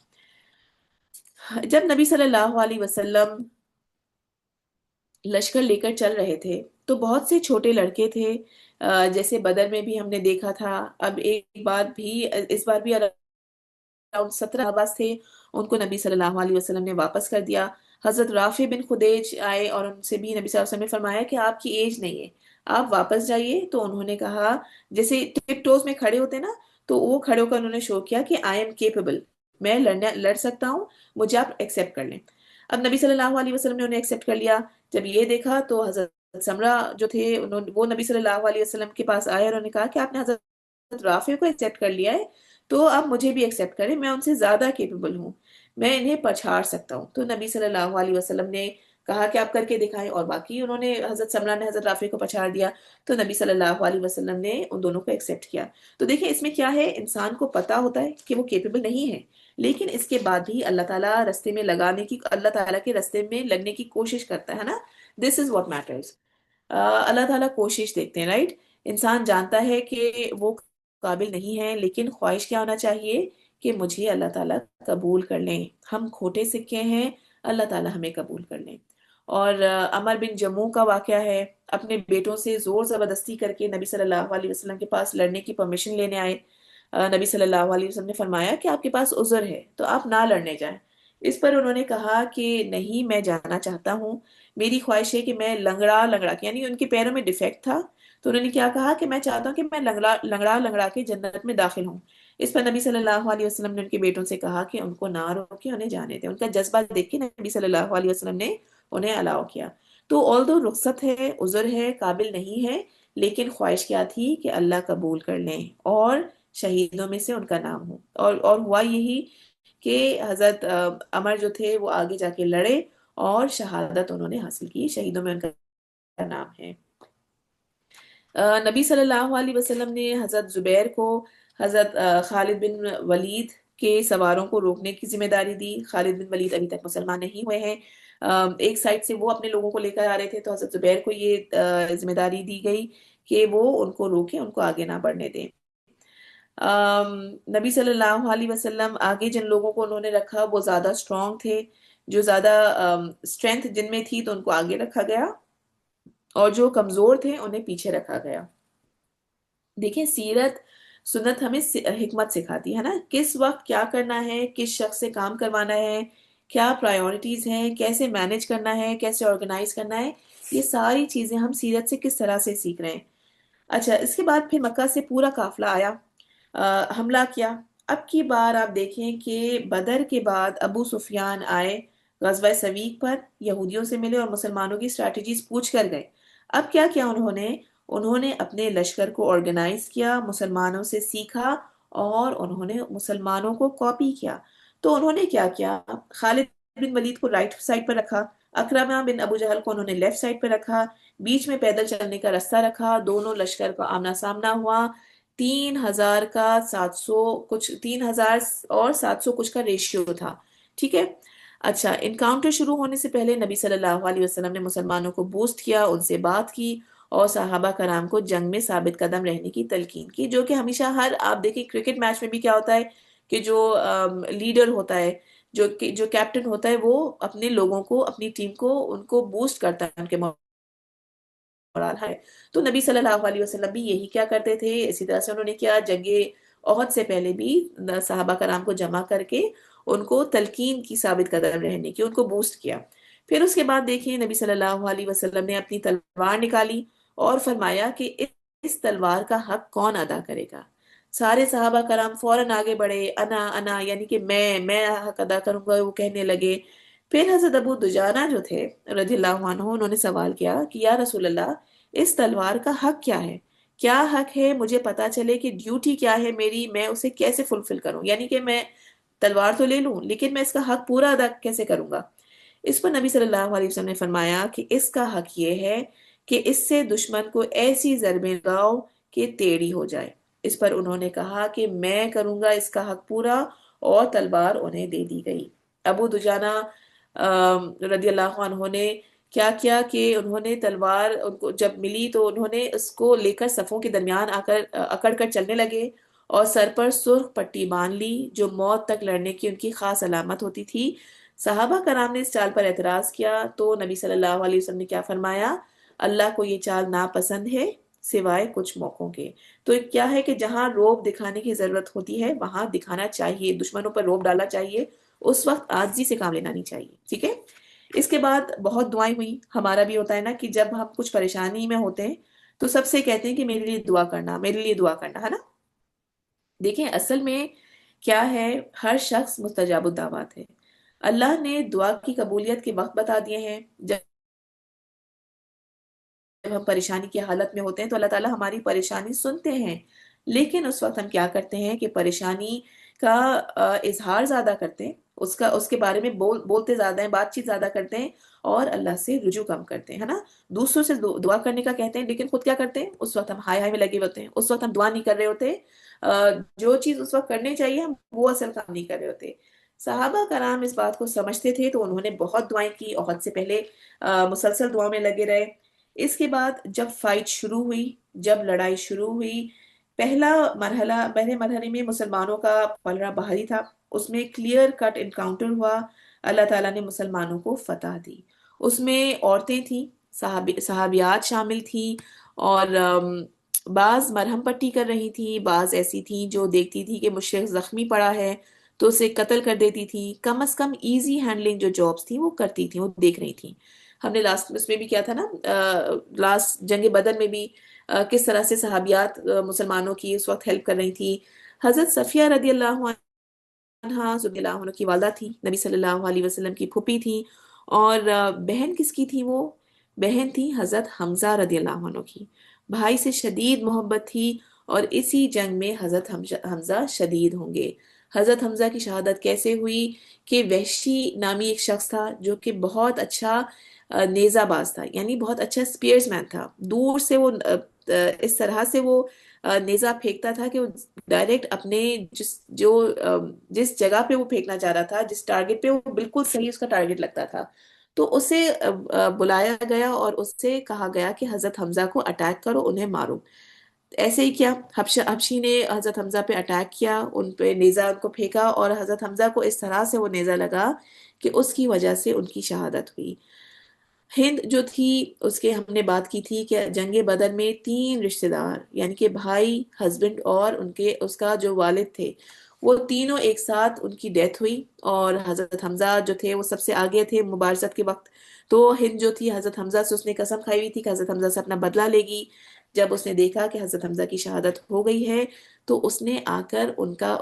جب نبی صلی اللہ علیہ وسلم لشکر لے کر چل رہے تھے تو بہت سے چھوٹے لڑکے تھے. جیسے بدر میں بھی ہم نے دیکھا تھا. اب ایک بار بھی، اس بار بھی اراؤنڈ 17 آباز تھے، ان کو نبی صلی اللہ علیہ وسلم نے واپس کر دیا. حضرت رافع بن خدیج آئے اور ان سے بھی نبی صلی اللہ علیہ وسلم نے فرمایا کہ آپ کی ایج نہیں ہے، آپ واپس جائیے. تو انہوں نے کہا، جیسے ٹپ ٹوز میں کھڑے ہوتے نا، تو وہ کھڑے ہو کر انہوں نے شو کیا کہ آئی ایم کیپیبل، میں لڑ سکتا ہوں، مجھے آپ ایکسیپٹ کر لیں. اب نبی صلی اللہ علیہ وسلم نے انہیں ایکسیپٹ کر لیا. جب یہ دیکھا تو حضرت سمرہ جو تھے وہ نبی صلی اللہ علیہ وسلم کے پاس آئے اور انہوں نے کہا کہ آپ نے حضرت رافع کو ایکسیپٹ کر لیا ہے تو آپ مجھے بھی ایکسیپٹ کریں، میں ان سے زیادہ کیپیبل ہوں، میں انہیں پچھاڑ سکتا ہوں. تو نبی صلی اللہ علیہ وسلم نے کہا کہ آپ کر کے دکھائیں، اور باقی انہوں نے، حضرت سمرہ نے حضرت رافع کو پچھاڑ دیا. تو نبی صلی اللہ علیہ وسلم نے ان دونوں کو ایکسیپٹ کیا. تو دیکھیں اس میں کیا ہے، انسان کو پتا ہوتا ہے کہ وہ کیپیبل نہیں ہے، لیکن اس کے بعد بھی اللہ تعالیٰ رستے میں لگانے کی، اللہ تعالیٰ کے رستے میں لگنے کی کوشش کرتا ہے نا. دس از واٹ میٹرز. اللہ تعالیٰ کوشش دیکھتے ہیں، رائٹ. انسان جانتا ہے کہ وہ قابل نہیں ہے، لیکن خواہش کیا ہونا چاہیے کہ مجھے اللہ تعالیٰ قبول کر لیں. ہم کھوٹے سکے ہیں، اللہ تعالیٰ ہمیں قبول کر لیں. اور عمر بن جموع کا واقعہ ہے، اپنے بیٹوں سے زور زبردستی کر کے نبی صلی اللہ علیہ وسلم کے پاس لڑنے کی پرمیشن لینے آئے. نبی صلی اللہ علیہ وسلم نے فرمایا کہ آپ کے پاس عذر ہے تو آپ نہ لڑنے جائیں. اس پر انہوں نے کہا کہ نہیں، میں جانا چاہتا ہوں، میری خواہش ہے کہ میں لنگڑا لنگڑا کے، یعنی ان کے پیروں میں ڈیفیکٹ تھا، تو انہوں نے کیا کہا کہ میں چاہتا ہوں کہ میں لنگڑا لنگڑا کے جنت میں داخل ہوں. اس پر نبی صلی اللہ علیہ وسلم نے ان کے بیٹوں سے کہا کہ ان کو نہ روکے، انہیں جانے دیں. ان کا جذبہ دیکھ کے نبی صلی اللہ علیہ وسلم نے انہیں الاؤ کیا. تو آلدو رخصت ہے، عذر ہے، قابل نہیں ہے، لیکن خواہش کیا تھی کہ اللہ قبول کر لیں اور شہیدوں میں سے ان کا نام ہو. اور ہوا یہی کہ حضرت عمر جو تھے وہ آگے جا کے لڑے اور شہادت انہوں نے حاصل کی، شہیدوں میں ان کا نام ہے. نبی صلی اللہ علیہ وسلم نے حضرت زبیر کو حضرت خالد بن ولید کے سواروں کو روکنے کی ذمہ داری دی. خالد بن ولید ابھی تک مسلمان نہیں ہوئے ہیں. ایک سائڈ سے وہ اپنے لوگوں کو لے کر آ رہے تھے تو حضرت زبیر کو یہ ذمہ داری دی گئی کہ وہ ان کو روکیں، ان کو آگے نہ بڑھنے دیں. آم، نبی صلی اللہ علیہ وسلم آگے جن لوگوں کو انہوں نے رکھا وہ زیادہ اسٹرانگ تھے، جو زیادہ اسٹرینتھ جن میں تھی تو ان کو آگے رکھا گیا، اور جو کمزور تھے انہیں پیچھے رکھا گیا. دیکھیں سیرت سنت ہمیں حکمت سکھاتی ہے نا، کس وقت کیا کرنا ہے، کس شخص سے کام کروانا ہے، کیا پرائیورٹیز ہیں، کیسے مینج کرنا ہے، کیسے آرگنائز کرنا ہے. یہ ساری چیزیں ہم سیرت سے کس طرح سے سیکھ رہے ہیں. اچھا، اس کے بعد پھر مکہ سے پورا قافلہ آیا، حملہ کیا. اب کی بار آپ دیکھیں کہ بدر کے بعد ابو سفیان آئے غزوہ سویق پر، یہودیوں سے ملے اور مسلمانوں کی اسٹریٹجیز پوچھ کر گئے. اب کیا کیا انہوں نے اپنے لشکر کو آرگنائز کیا، مسلمانوں سے سیکھا، اور انہوں نے مسلمانوں کو کاپی کیا. تو انہوں نے کیا کیا، خالد بن ولید کو رائٹ سائڈ پر رکھا، اکرمہ بن ابو جہل کو انہوں نے لیفٹ سائڈ پر رکھا، بیچ میں پیدل چلنے کا راستہ رکھا، دونوں لشکر کا آمنا سامنا ہوا. 3,000 کا 700 کچھ، 3,000 اور 700 کچھ کا ریشیو تھا. ٹھیک ہے. اچھا، انکاؤنٹر شروع ہونے سے پہلے نبی صلی اللہ علیہ وسلم نے مسلمانوں کو بوسٹ کیا، ان سے بات کی، اور صحابہ کرام کو جنگ میں ثابت قدم رہنے کی تلقین کی. جو کہ ہمیشہ آپ دیکھیں کرکٹ میچ میں بھی کیا ہوتا ہے کہ جو لیڈر ہوتا ہے، جو کیپٹن ہوتا ہے، وہ اپنے لوگوں کو، اپنی ٹیم کو، ان کو بوسٹ کرتا ہے، ان کے مورال ہے. تو نبی صلی اللہ علیہ وسلم بھی یہی کیا کرتے تھے. اسی طرح سے انہوں نے کیا، جنگ احد سے پہلے بھی صحابہ کرام کو جمع کر کے ان کو تلقین کی، ثابت قدم رہنے کی، ان کو بوسٹ کیا. پھر اس کے بعد دیکھیں نبی صلی اللہ علیہ وسلم نے اپنی تلوار نکالی اور فرمایا کہ اس تلوار کا حق کون ادا کرے گا. سارے صحابہ کرام فوراً آگے بڑھے، انا یعنی کہ میں حق ادا کروں گا، وہ کہنے لگے. پھر حضرت ابو دجانہ جو تھے رضی اللہ عنہ، انہوں نے سوال کیا کہ یا رسول اللہ، اس تلوار کا حق کیا ہے؟ کیا حق ہے؟ مجھے پتا چلے کہ ڈیوٹی کیا ہے میری، میں اسے کیسے فلفل کروں. یعنی کہ میں تلوار تو لے لوں لیکن میں اس کا حق پورا ادا کیسے کروں گا. اس پر نبی صلی اللہ علیہ وسلم نے فرمایا کہ اس کا حق یہ ہے کہ اس سے دشمن کو ایسی ضربیں لگاؤ کہ ٹیڑھی ہو جائے. اس پر انہوں نے کہا کہ میں کروں گا اس کا حق پورا، اور تلوار انہیں دے دی گئی. ابو دجانہ رضی اللہ عنہ نے کیا کیا کہ انہوں نے تلوار ان کو جب ملی تو انہوں نے اس کو لے کر صفوں کے درمیان اکڑ کر چلنے لگے، اور سر پر سرخ پٹی باندھ لی جو موت تک لڑنے کی ان کی خاص علامت ہوتی تھی. صحابہ کرام نے اس چال پر اعتراض کیا تو نبی صلی اللہ علیہ وسلم نے کیا فرمایا، اللہ کو یہ چال ناپسند ہے سوائے کچھ موقعوں کے. تو کیا ہے کہ جہاں روب دکھانے کی ضرورت ہوتی ہے وہاں دکھانا چاہیے، دشمنوں پر روب ڈالنا چاہیے، اس وقت عاجزی سے کام لینا نہیں چاہیے. ٹھیک ہے. اس کے بعد بہت دعائیں ہوئی. ہمارا بھی ہوتا ہے نا کہ جب ہم کچھ پریشانی میں ہوتے ہیں تو سب سے کہتے ہیں کہ میرے لیے دعا کرنا، میرے لیے دعا کرنا، ہے نا. دیکھیں اصل میں کیا ہے، ہر شخص مستجاب الدعوات ہے. اللہ نے دعا کی قبولیت کے وقت بتا دیے ہیں. جب ہم پریشانی کی حالت میں ہوتے ہیں تو اللہ تعالیٰ ہماری پریشانی سنتے ہیں، لیکن اس وقت ہم کیا کرتے ہیں کہ پریشانی کا اظہار زیادہ کرتے ہیں، اس کے بارے میں بولتے زیادہ ہیں، بات چیت زیادہ کرتے ہیں، اور اللہ سے رجوع کم کرتے ہیں، ہے نا. دوسروں سے دعا کرنے کا کہتے ہیں لیکن خود کیا کرتے ہیں، اس وقت ہم ہائے ہائے میں لگے ہوتے ہیں، اس وقت ہم دعا نہیں کر رہے ہوتے. جو چیز اس وقت کرنی چاہیے ہم وہ اصل کام نہیں کر رہے ہوتے. صحابہ کرام اس بات کو سمجھتے تھے تو انہوں نے بہت دعائیں کی، عہد سے پہلے مسلسل دعا میں لگے رہے. اس کے بعد جب فائٹ شروع ہوئی، جب لڑائی شروع ہوئی، پہلے مرحلے میں مسلمانوں کا پلڑا بھاری تھا، اس میں کلیئر کٹ انکاؤنٹر ہوا، اللہ تعالیٰ نے مسلمانوں کو فتح دی. اس میں عورتیں تھیں، صحابیات شامل تھیں، اور بعض مرہم پٹی کر رہی تھیں، بعض ایسی تھیں جو دیکھتی تھی کہ مشرک زخمی پڑا ہے تو اسے قتل کر دیتی تھی. کم از کم ایزی ہینڈلنگ جو جابس تھیں وہ کرتی تھیں، وہ دیکھ رہی تھیں. ہم نے لاسٹ اس میں بھی کیا تھا نا، لاسٹ جنگ بدر میں بھی کس طرح سے صحابیات مسلمانوں کی اس وقت ہیلپ کر رہی تھی. حضرت صفیہ رضی اللہ عنہا رضی اللہ عنہ کی والدہ تھی، نبی صلی اللہ علیہ وسلم کی پھوپھی تھی، اور بہن کس کی تھی وہ؟ بہن تھی حضرت حمزہ رضی اللہ عنہ کی. بھائی سے شدید محبت تھی، اور اسی جنگ میں حضرت حمزہ شدید ہوں گے. حضرت حمزہ کی شہادت کیسے ہوئی کہ وحشی نامی ایک شخص تھا جو کہ بہت اچھا نیزہ باز تھا، یعنی بہت اچھا سپیئرز مین تھا. دور سے وہ اس طرح سے وہ نیزہ پھینکتا تھا کہ وہ ڈائریکٹ اپنے جس جگہ پہ وہ پھینکنا چاہ رہا تھا، جس ٹارگٹ پہ، وہ بالکل صحیح اس کا ٹارگٹ لگتا تھا. تو اسے بلایا گیا اور اس سے کہا گیا کہ حضرت حمزہ کو اٹیک کرو، انہیں مارو. ایسے ہی کیا، حبشی نے حضرت حمزہ پہ اٹیک کیا، ان پہ نیزہ ان کو پھینکا، اور حضرت حمزہ کو اس طرح سے وہ نیزہ لگا کہ اس کی وجہ سے ان کی شہادت ہوئی. ہند جو تھی، اس کے ہم نے بات کی تھی کہ جنگ بدر میں تین رشتہ دار، یعنی کہ بھائی، ہسبینڈ اور اس کا جو والد تھے، وہ تینوں ایک ساتھ ان کی ڈیتھ ہوئی. اور حضرت حمزہ جو تھے وہ سب سے آگے تھے مبارزت کے وقت. تو ہند جو تھی، حضرت حمزہ سے اس نے قسم کھائی ہوئی تھی کہ حضرت حمزہ سے اپنا بدلہ لے گی. جب اس نے دیکھا کہ حضرت حمزہ کی شہادت ہو گئی ہے، تو اس نے آ کر ان کا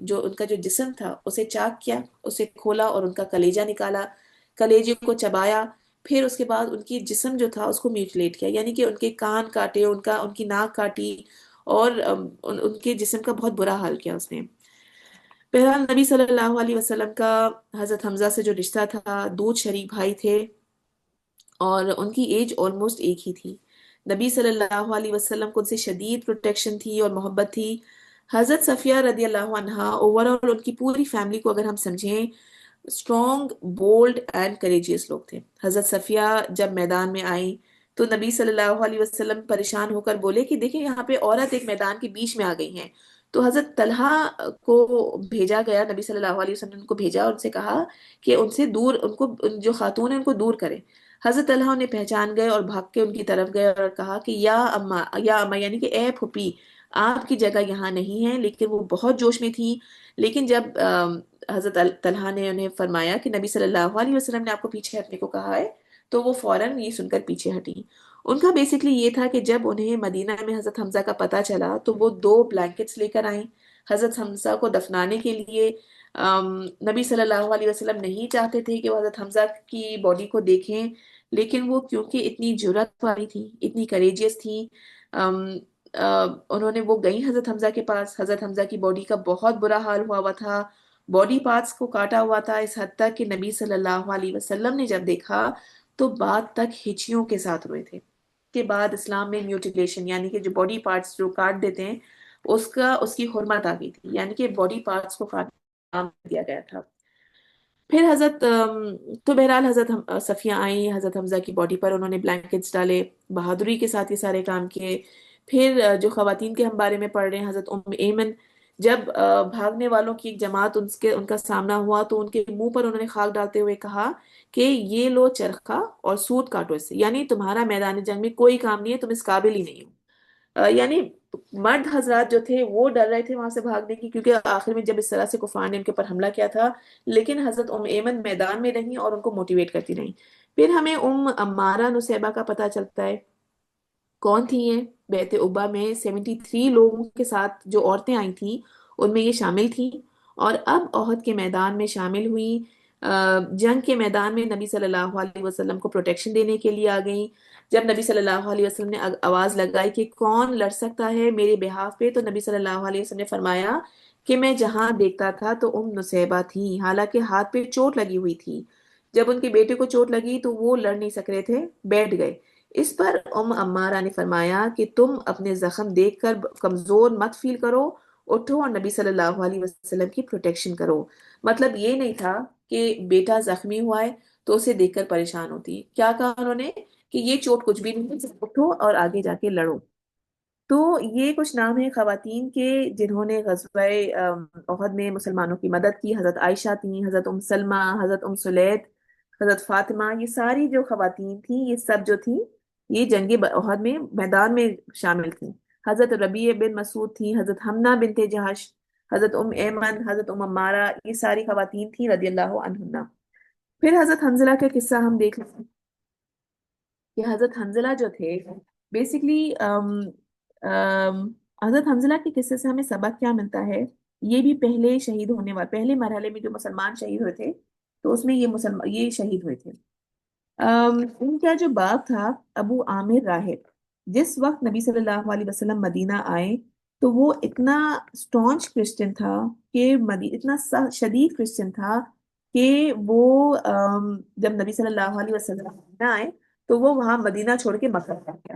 جو جسم تھا اسے چاک کیا، اسے کھولا اور ان کا کلیجہ نکالا، کلیجے کو چبایا. پھر اس کے بعد ان کی جسم جو تھا اس کو میوٹیلیٹ کیا، یعنی کہ ان کے کان کاٹے، ان کی ناک کاٹی، اور ان کے جسم کا بہت برا حال کیا اس نے. بہرحال نبی صلی اللہ علیہ وسلم کا حضرت حمزہ سے جو رشتہ تھا، دودھ شریک بھائی تھے، اور ان کی ایج آلموسٹ ایک ہی تھی. نبی صلی اللہ علیہ وسلم کو ان سے شدید پروٹیکشن تھی اور محبت تھی. حضرت صفیہ رضی اللہ عنہا، اوور آل ان کی پوری فیملی کو اگر ہم سمجھیں، اسٹرانگ، بولڈ اینڈ کریجیس لوگ تھے. حضرت صفیہ جب میدان میں آئیں تو نبی صلی اللہ علیہ وسلم پریشان ہو کر بولے کہ دیکھیں یہاں پہ عورت ایک میدان کے بیچ میں آ گئی ہیں. تو حضرت طلحہ کو بھیجا گیا، نبی صلی اللہ علیہ وسلم نے ان کو بھیجا اور ان سے کہا کہ ان سے دور، جو خاتون ہیں ان کو دور کریں. حضرت طلحہ انہیں پہچان گئے اور بھاگ کے ان کی طرف گئے اور کہا کہ یا اما، یعنی کہ اے پھپھی، آپ کی جگہ یہاں نہیں ہے. لیکن وہ بہت جوش میں تھی. لیکن جب حضرت طلحہ نے انہیں فرمایا کہ نبی صلی اللہ علیہ وسلم نے آپ کو پیچھے ہٹنے کو کہا ہے، تو وہ فوراً یہ سن کر پیچھے ہٹی. ان کا بیسکلی یہ تھا کہ جب انہیں مدینہ میں حضرت حمزہ کا پتہ چلا تو وہ 2 بلینکٹس لے کر آئیں حضرت حمزہ کو دفنانے کے لیے. نبی صلی اللہ علیہ وسلم نہیں چاہتے تھے کہ وہ حضرت حمزہ کی باڈی کو دیکھیں، لیکن وہ کیونکہ اتنی جرأت والی تھی، اتنی کریجیس تھی، انہوں نے وہ گئی حضرت حمزہ کے پاس. حضرت حمزہ کی باڈی کا بہت برا حال ہوا ہوا تھا، باڈی پارٹس کو کاٹا ہوا تھا، اس حد تک کہ نبی صلی اللہ علیہ وسلم نے جب دیکھا تو بعد تک ہچیوں کے ساتھ روئے تھے. کے بعد اسلام میں میوٹیلیشن، یعنی کہ جو باڈی پارٹس جو کاٹ دیتے ہیں، اس کی حرمت آ گئی تھی، یعنی کہ باڈی پارٹس کو کاٹ دیا گیا تھا. پھر تو بہرحال حضرت صفیہ آئیں، حضرت حمزہ کی باڈی پر انہوں نے بلینکٹس ڈالے، بہادری کے ساتھ یہ سارے کام کیے. پھر جو خواتین کے ہم بارے میں پڑھ رہے ہیں، حضرت ایمن، جب بھاگنے والوں کی ایک جماعت ان کا سامنا ہوا تو ان کے منہ پر انہوں نے خاک ڈالتے ہوئے کہا کہ یہ لو چرخہ اور سوت کاٹو اس سے، یعنی تمہارا میدان جنگ میں کوئی کام نہیں ہے، تم اس قابل ہی نہیں ہو. یعنی مرد حضرات جو تھے وہ ڈر رہے تھے وہاں سے بھاگنے کی، کیونکہ آخر میں جب اس طرح سے کفار نے ان کے اوپر حملہ کیا تھا. لیکن حضرت ایمن میدان میں رہیں اور ان کو موٹیویٹ کرتی رہیں. پھر ہمیں عمارہ نصیبہ کا پتہ چلتا ہے. کون تھی یہ؟ بیعت عقبہ میں 73 لوگوں کے ساتھ جو عورتیں آئی تھیں ان میں یہ شامل تھیں، اور اب احد کے میدان میں شامل ہوئی. جنگ کے میدان میں نبی صلی اللہ علیہ وسلم کو پروٹیکشن دینے کے لیے آ گئیں. جب نبی صلی اللہ علیہ وسلم نے آواز لگائی کہ کون لڑ سکتا ہے میرے بہاف پہ، تو نبی صلی اللہ علیہ وسلم نے فرمایا کہ میں جہاں دیکھتا تھا تو نصیبہ تھی، حالانکہ ہاتھ پہ چوٹ لگی ہوئی تھی. جب ان کے بیٹے کو چوٹ لگی تو وہ لڑ نہیں سک رہے تھے، بیٹھ گئے. اس پر عمارہ نے فرمایا کہ تم اپنے زخم دیکھ کر کمزور مت فیل کرو، اٹھو اور نبی صلی اللہ علیہ وسلم کی پروٹیکشن کرو. مطلب یہ نہیں تھا کہ بیٹا زخمی ہوا ہے تو اسے دیکھ کر پریشان ہوتی. کیا کہا انہوں نے کہ یہ چوٹ کچھ بھی نہیں، صرف اٹھو اور آگے جا کے لڑو. تو یہ کچھ نام ہیں خواتین کے جنہوں نے غزوہ احد میں مسلمانوں کی مدد کی. حضرت عائشہ تھیں، حضرت سلمہ، حضرت سلیت، حضرت فاطمہ. یہ ساری جو خواتین تھیں، یہ سب جو تھیں یہ جنگ احد میں میدان میں شامل تھیں. حضرت ربیع بن مسعود تھیں، حضرت حمنہ بنت جہش، حضرت ایمن، حضرت عمارہ، یہ ساری خواتین تھیں رضی اللہ عنہن. پھر حضرت حنزلہ کا قصہ ہم دیکھ لیں کہ حضرت حنزلہ جو تھے بیسکلی حضرت حنزلہ کے قصے سے ہمیں سبق کیا ملتا ہے. یہ بھی پہلے شہید ہونے والے، پہلے مرحلے میں جو مسلمان شہید ہوئے تھے تو اس میں یہ شہید ہوئے تھے. ان کا جو باپ تھا ابو عامر راہب، جس وقت نبی صلی اللہ علیہ وسلم مدینہ آئے تو وہ اتنا سٹونچ کرسچن تھا کہ اتنا شدید کرسچن تھا کہ وہ جب نبی صلی اللہ علیہ وسلم مدینہ آئے تو وہ وہاں مدینہ چھوڑ کے مکہ چلا گیا.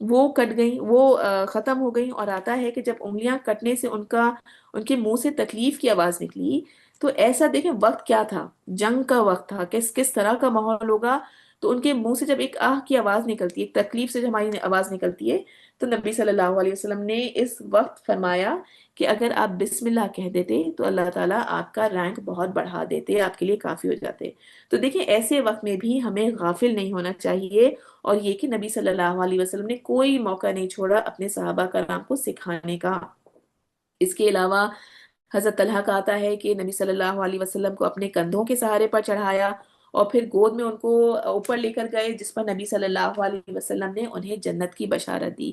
وہ کٹ گئی، وہ ختم ہو گئی، اور آتا ہے کہ جب انگلیاں کٹنے سے ان کے منہ سے تکلیف کی آواز نکلی، تو ایسا دیکھیں وقت کیا تھا، جنگ کا وقت تھا، کس طرح کا ماحول ہوگا. تو ان کے منہ سے جب ایک آہ کی آواز نکلتی ہے، تکلیف سے جب ہماری آواز نکلتی ہے، تو نبی صلی اللہ علیہ وسلم نے اس وقت فرمایا کہ اگر آپ بسم اللہ کہہ دیتے تو اللہ تعالیٰ آپ کا رینک بہت بڑھا دیتے، آپ کے لیے کافی ہو جاتے. تو دیکھیں ایسے وقت میں بھی ہمیں غافل نہیں ہونا چاہیے، اور یہ کہ نبی صلی اللہ علیہ وسلم نے کوئی موقع نہیں چھوڑا اپنے صحابہ کرام کو سکھانے کا. اس کے علاوہ حضرت طلحہ کا آتا ہے کہ نبی صلی اللہ علیہ وسلم کو اپنے کندھوں کے سہارے پر چڑھایا اور پھر گود میں ان کو اوپر لے کر گئے، جس پر نبی صلی اللہ علیہ وسلم نے انہیں جنت کی بشارت دی.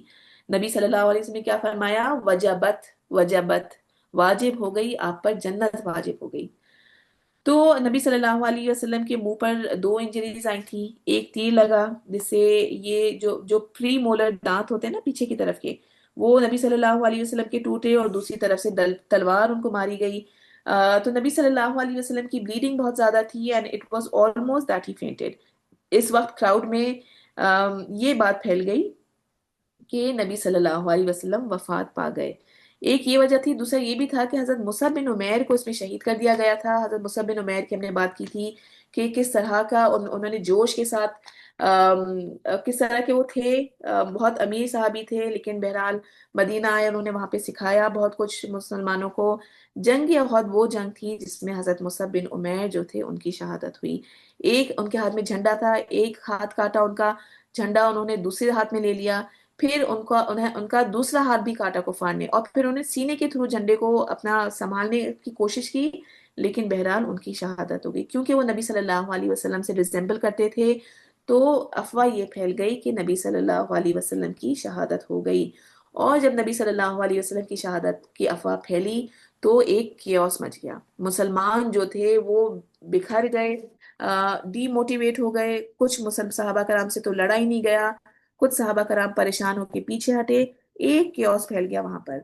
نبی صلی اللہ علیہ وسلم نے کیا فرمایا؟ وجبت، وجبت، واجب ہو گئی آپ پر جنت، واجب ہو گئی. تو نبی صلی اللہ علیہ وسلم کے منہ پر دو انجریز آئی تھیں. ایک تیر لگا جس سے یہ جو پری مولر دانت ہوتے ہیں نا پیچھے کی طرف کے، وہ نبی صلی اللہ علیہ وسلم کے ٹوٹے، اور دوسری طرف سے تلوار ان کو ماری گئی. تو نبی صلی اللہ علیہ وسلم کی بلیڈنگ بہت زیادہ تھی، and it was almost that he fainted. اس وقت کراؤڈ میں یہ بات پھیل گئی کہ نبی صلی اللہ علیہ وسلم وفات پا گئے. ایک یہ وجہ تھی، دوسرا یہ بھی تھا کہ حضرت مصعب بن عمیر کو اس میں شہید کر دیا گیا تھا. حضرت مصعب بن عمیر کی ہم نے بات کی تھی کہ کس طرح کا انہوں نے جوش کے ساتھ کس طرح کے وہ تھے. بہت امیر صحابی تھے، لیکن بہرحال مدینہ آئے، انہوں نے وہاں پہ سکھایا بہت کچھ مسلمانوں کو. جنگ احد وہ جنگ تھی جس میں حضرت مصعب بن عمیر جو تھے ان کی شہادت ہوئی. ایک ان کے ہاتھ میں جھنڈا تھا، ایک ہاتھ کاٹا ان کا جھنڈا، انہوں نے دوسرے ہاتھ میں لے لیا، پھر ان کا دوسرا ہاتھ بھی کاٹا کفار نے، اور پھر انہیں سینے کے تھرو جھنڈے کو اپنا سنبھالنے کی کوشش کی. لیکن بہرحال ان کی شہادت ہو گئی کیونکہ وہ نبی صلی اللہ علیہ وسلم سے ریزمبل کرتے تھے. تو افواہ یہ پھیل گئی کہ نبی صلی اللہ علیہ وسلم کی شہادت ہو گئی. اور جب نبی صلی اللہ علیہ وسلم کی شہادت کی افواہ پھیلی تو ایک کیوس مچ گیا. مسلمان جو تھے وہ بکھر گئے، ڈی موٹیویٹ ہو گئے. کچھ مسلم صحابہ کرام سے تو لڑا ہی نہیں گیا، کچھ صحابہ کرام پریشان ہو کے پیچھے ہٹے. ایک کیوس پھیل گیا وہاں پر.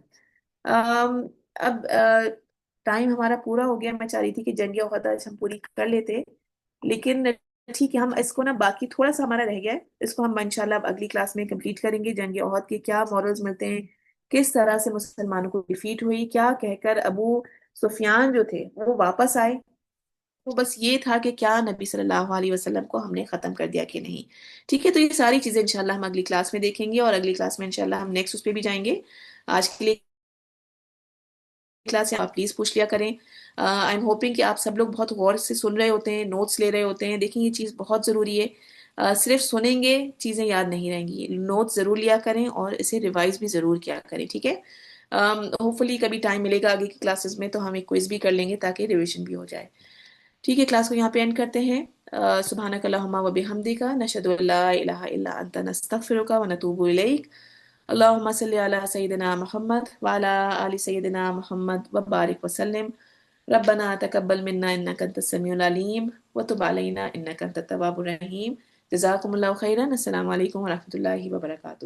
آم، اب ٹائم ہمارا پورا ہو گیا. میں چاہ رہی تھی کہ جنگ احد آج ہم پوری کر لیتے، لیکن ٹھیک ہے، ہم اس کو نا باقی تھوڑا سا ہمارا رہ گیا ہے، اس کو ہم انشاءاللہ اب اگلی کلاس میں کمپلیٹ کریں گے. جنگ احد کے کیا مورلز ملتے ہیں، کس طرح سے مسلمانوں کو ڈیفیٹ ہوئی، کیا کہہ کر ابو سفیان جو تھے وہ واپس آئے. تو بس یہ تھا کہ کیا نبی صلی اللہ علیہ وسلم کو ہم نے ختم کر دیا کہ نہیں. ٹھیک ہے، تو یہ ساری چیزیں انشاءاللہ ہم اگلی کلاس میں دیکھیں گے، اور اگلی کلاس میں انشاءاللہ ہم نیکسٹ اس پہ بھی جائیں گے. آج کے لیے کلاس آپ پلیز پوچھ لیا کریں. آئی ایم ہوپنگ کہ آپ سب لوگ بہت غور سے سن رہے ہوتے ہیں، نوٹس لے رہے ہوتے ہیں. دیکھیں یہ چیز بہت ضروری ہے. صرف سنیں گے چیزیں یاد نہیں رہیں گی، نوٹس ضرور لیا کریں اور اسے ریوائز بھی ضرور کیا کریں. ٹھیک ہے، ہوپ فلی کبھی ٹائم ملے گا آگے کی کلاسز میں تو ہم ایک کوئز بھی کر لیں گے تاکہ ریویژن بھی ہو جائے. ٹھیک ہے، کلاس کو یہاں پہ اینڈ کرتے ہیں. سبحانک اللہم و بحمدک نشہد ان لا الہ الا انت نستغفرک و نتوب الیک. اللہم صلی علی سیدنا محمد وعلی آل سیدنا محمد وبارک وسلم. ربنا تقبل منا انک انت السمیع العلیم وتب علینا انک انت التواب الرحیم. جزاکم اللہ خیرا. السلام علیکم ورحمۃ اللہ وبرکاتہ.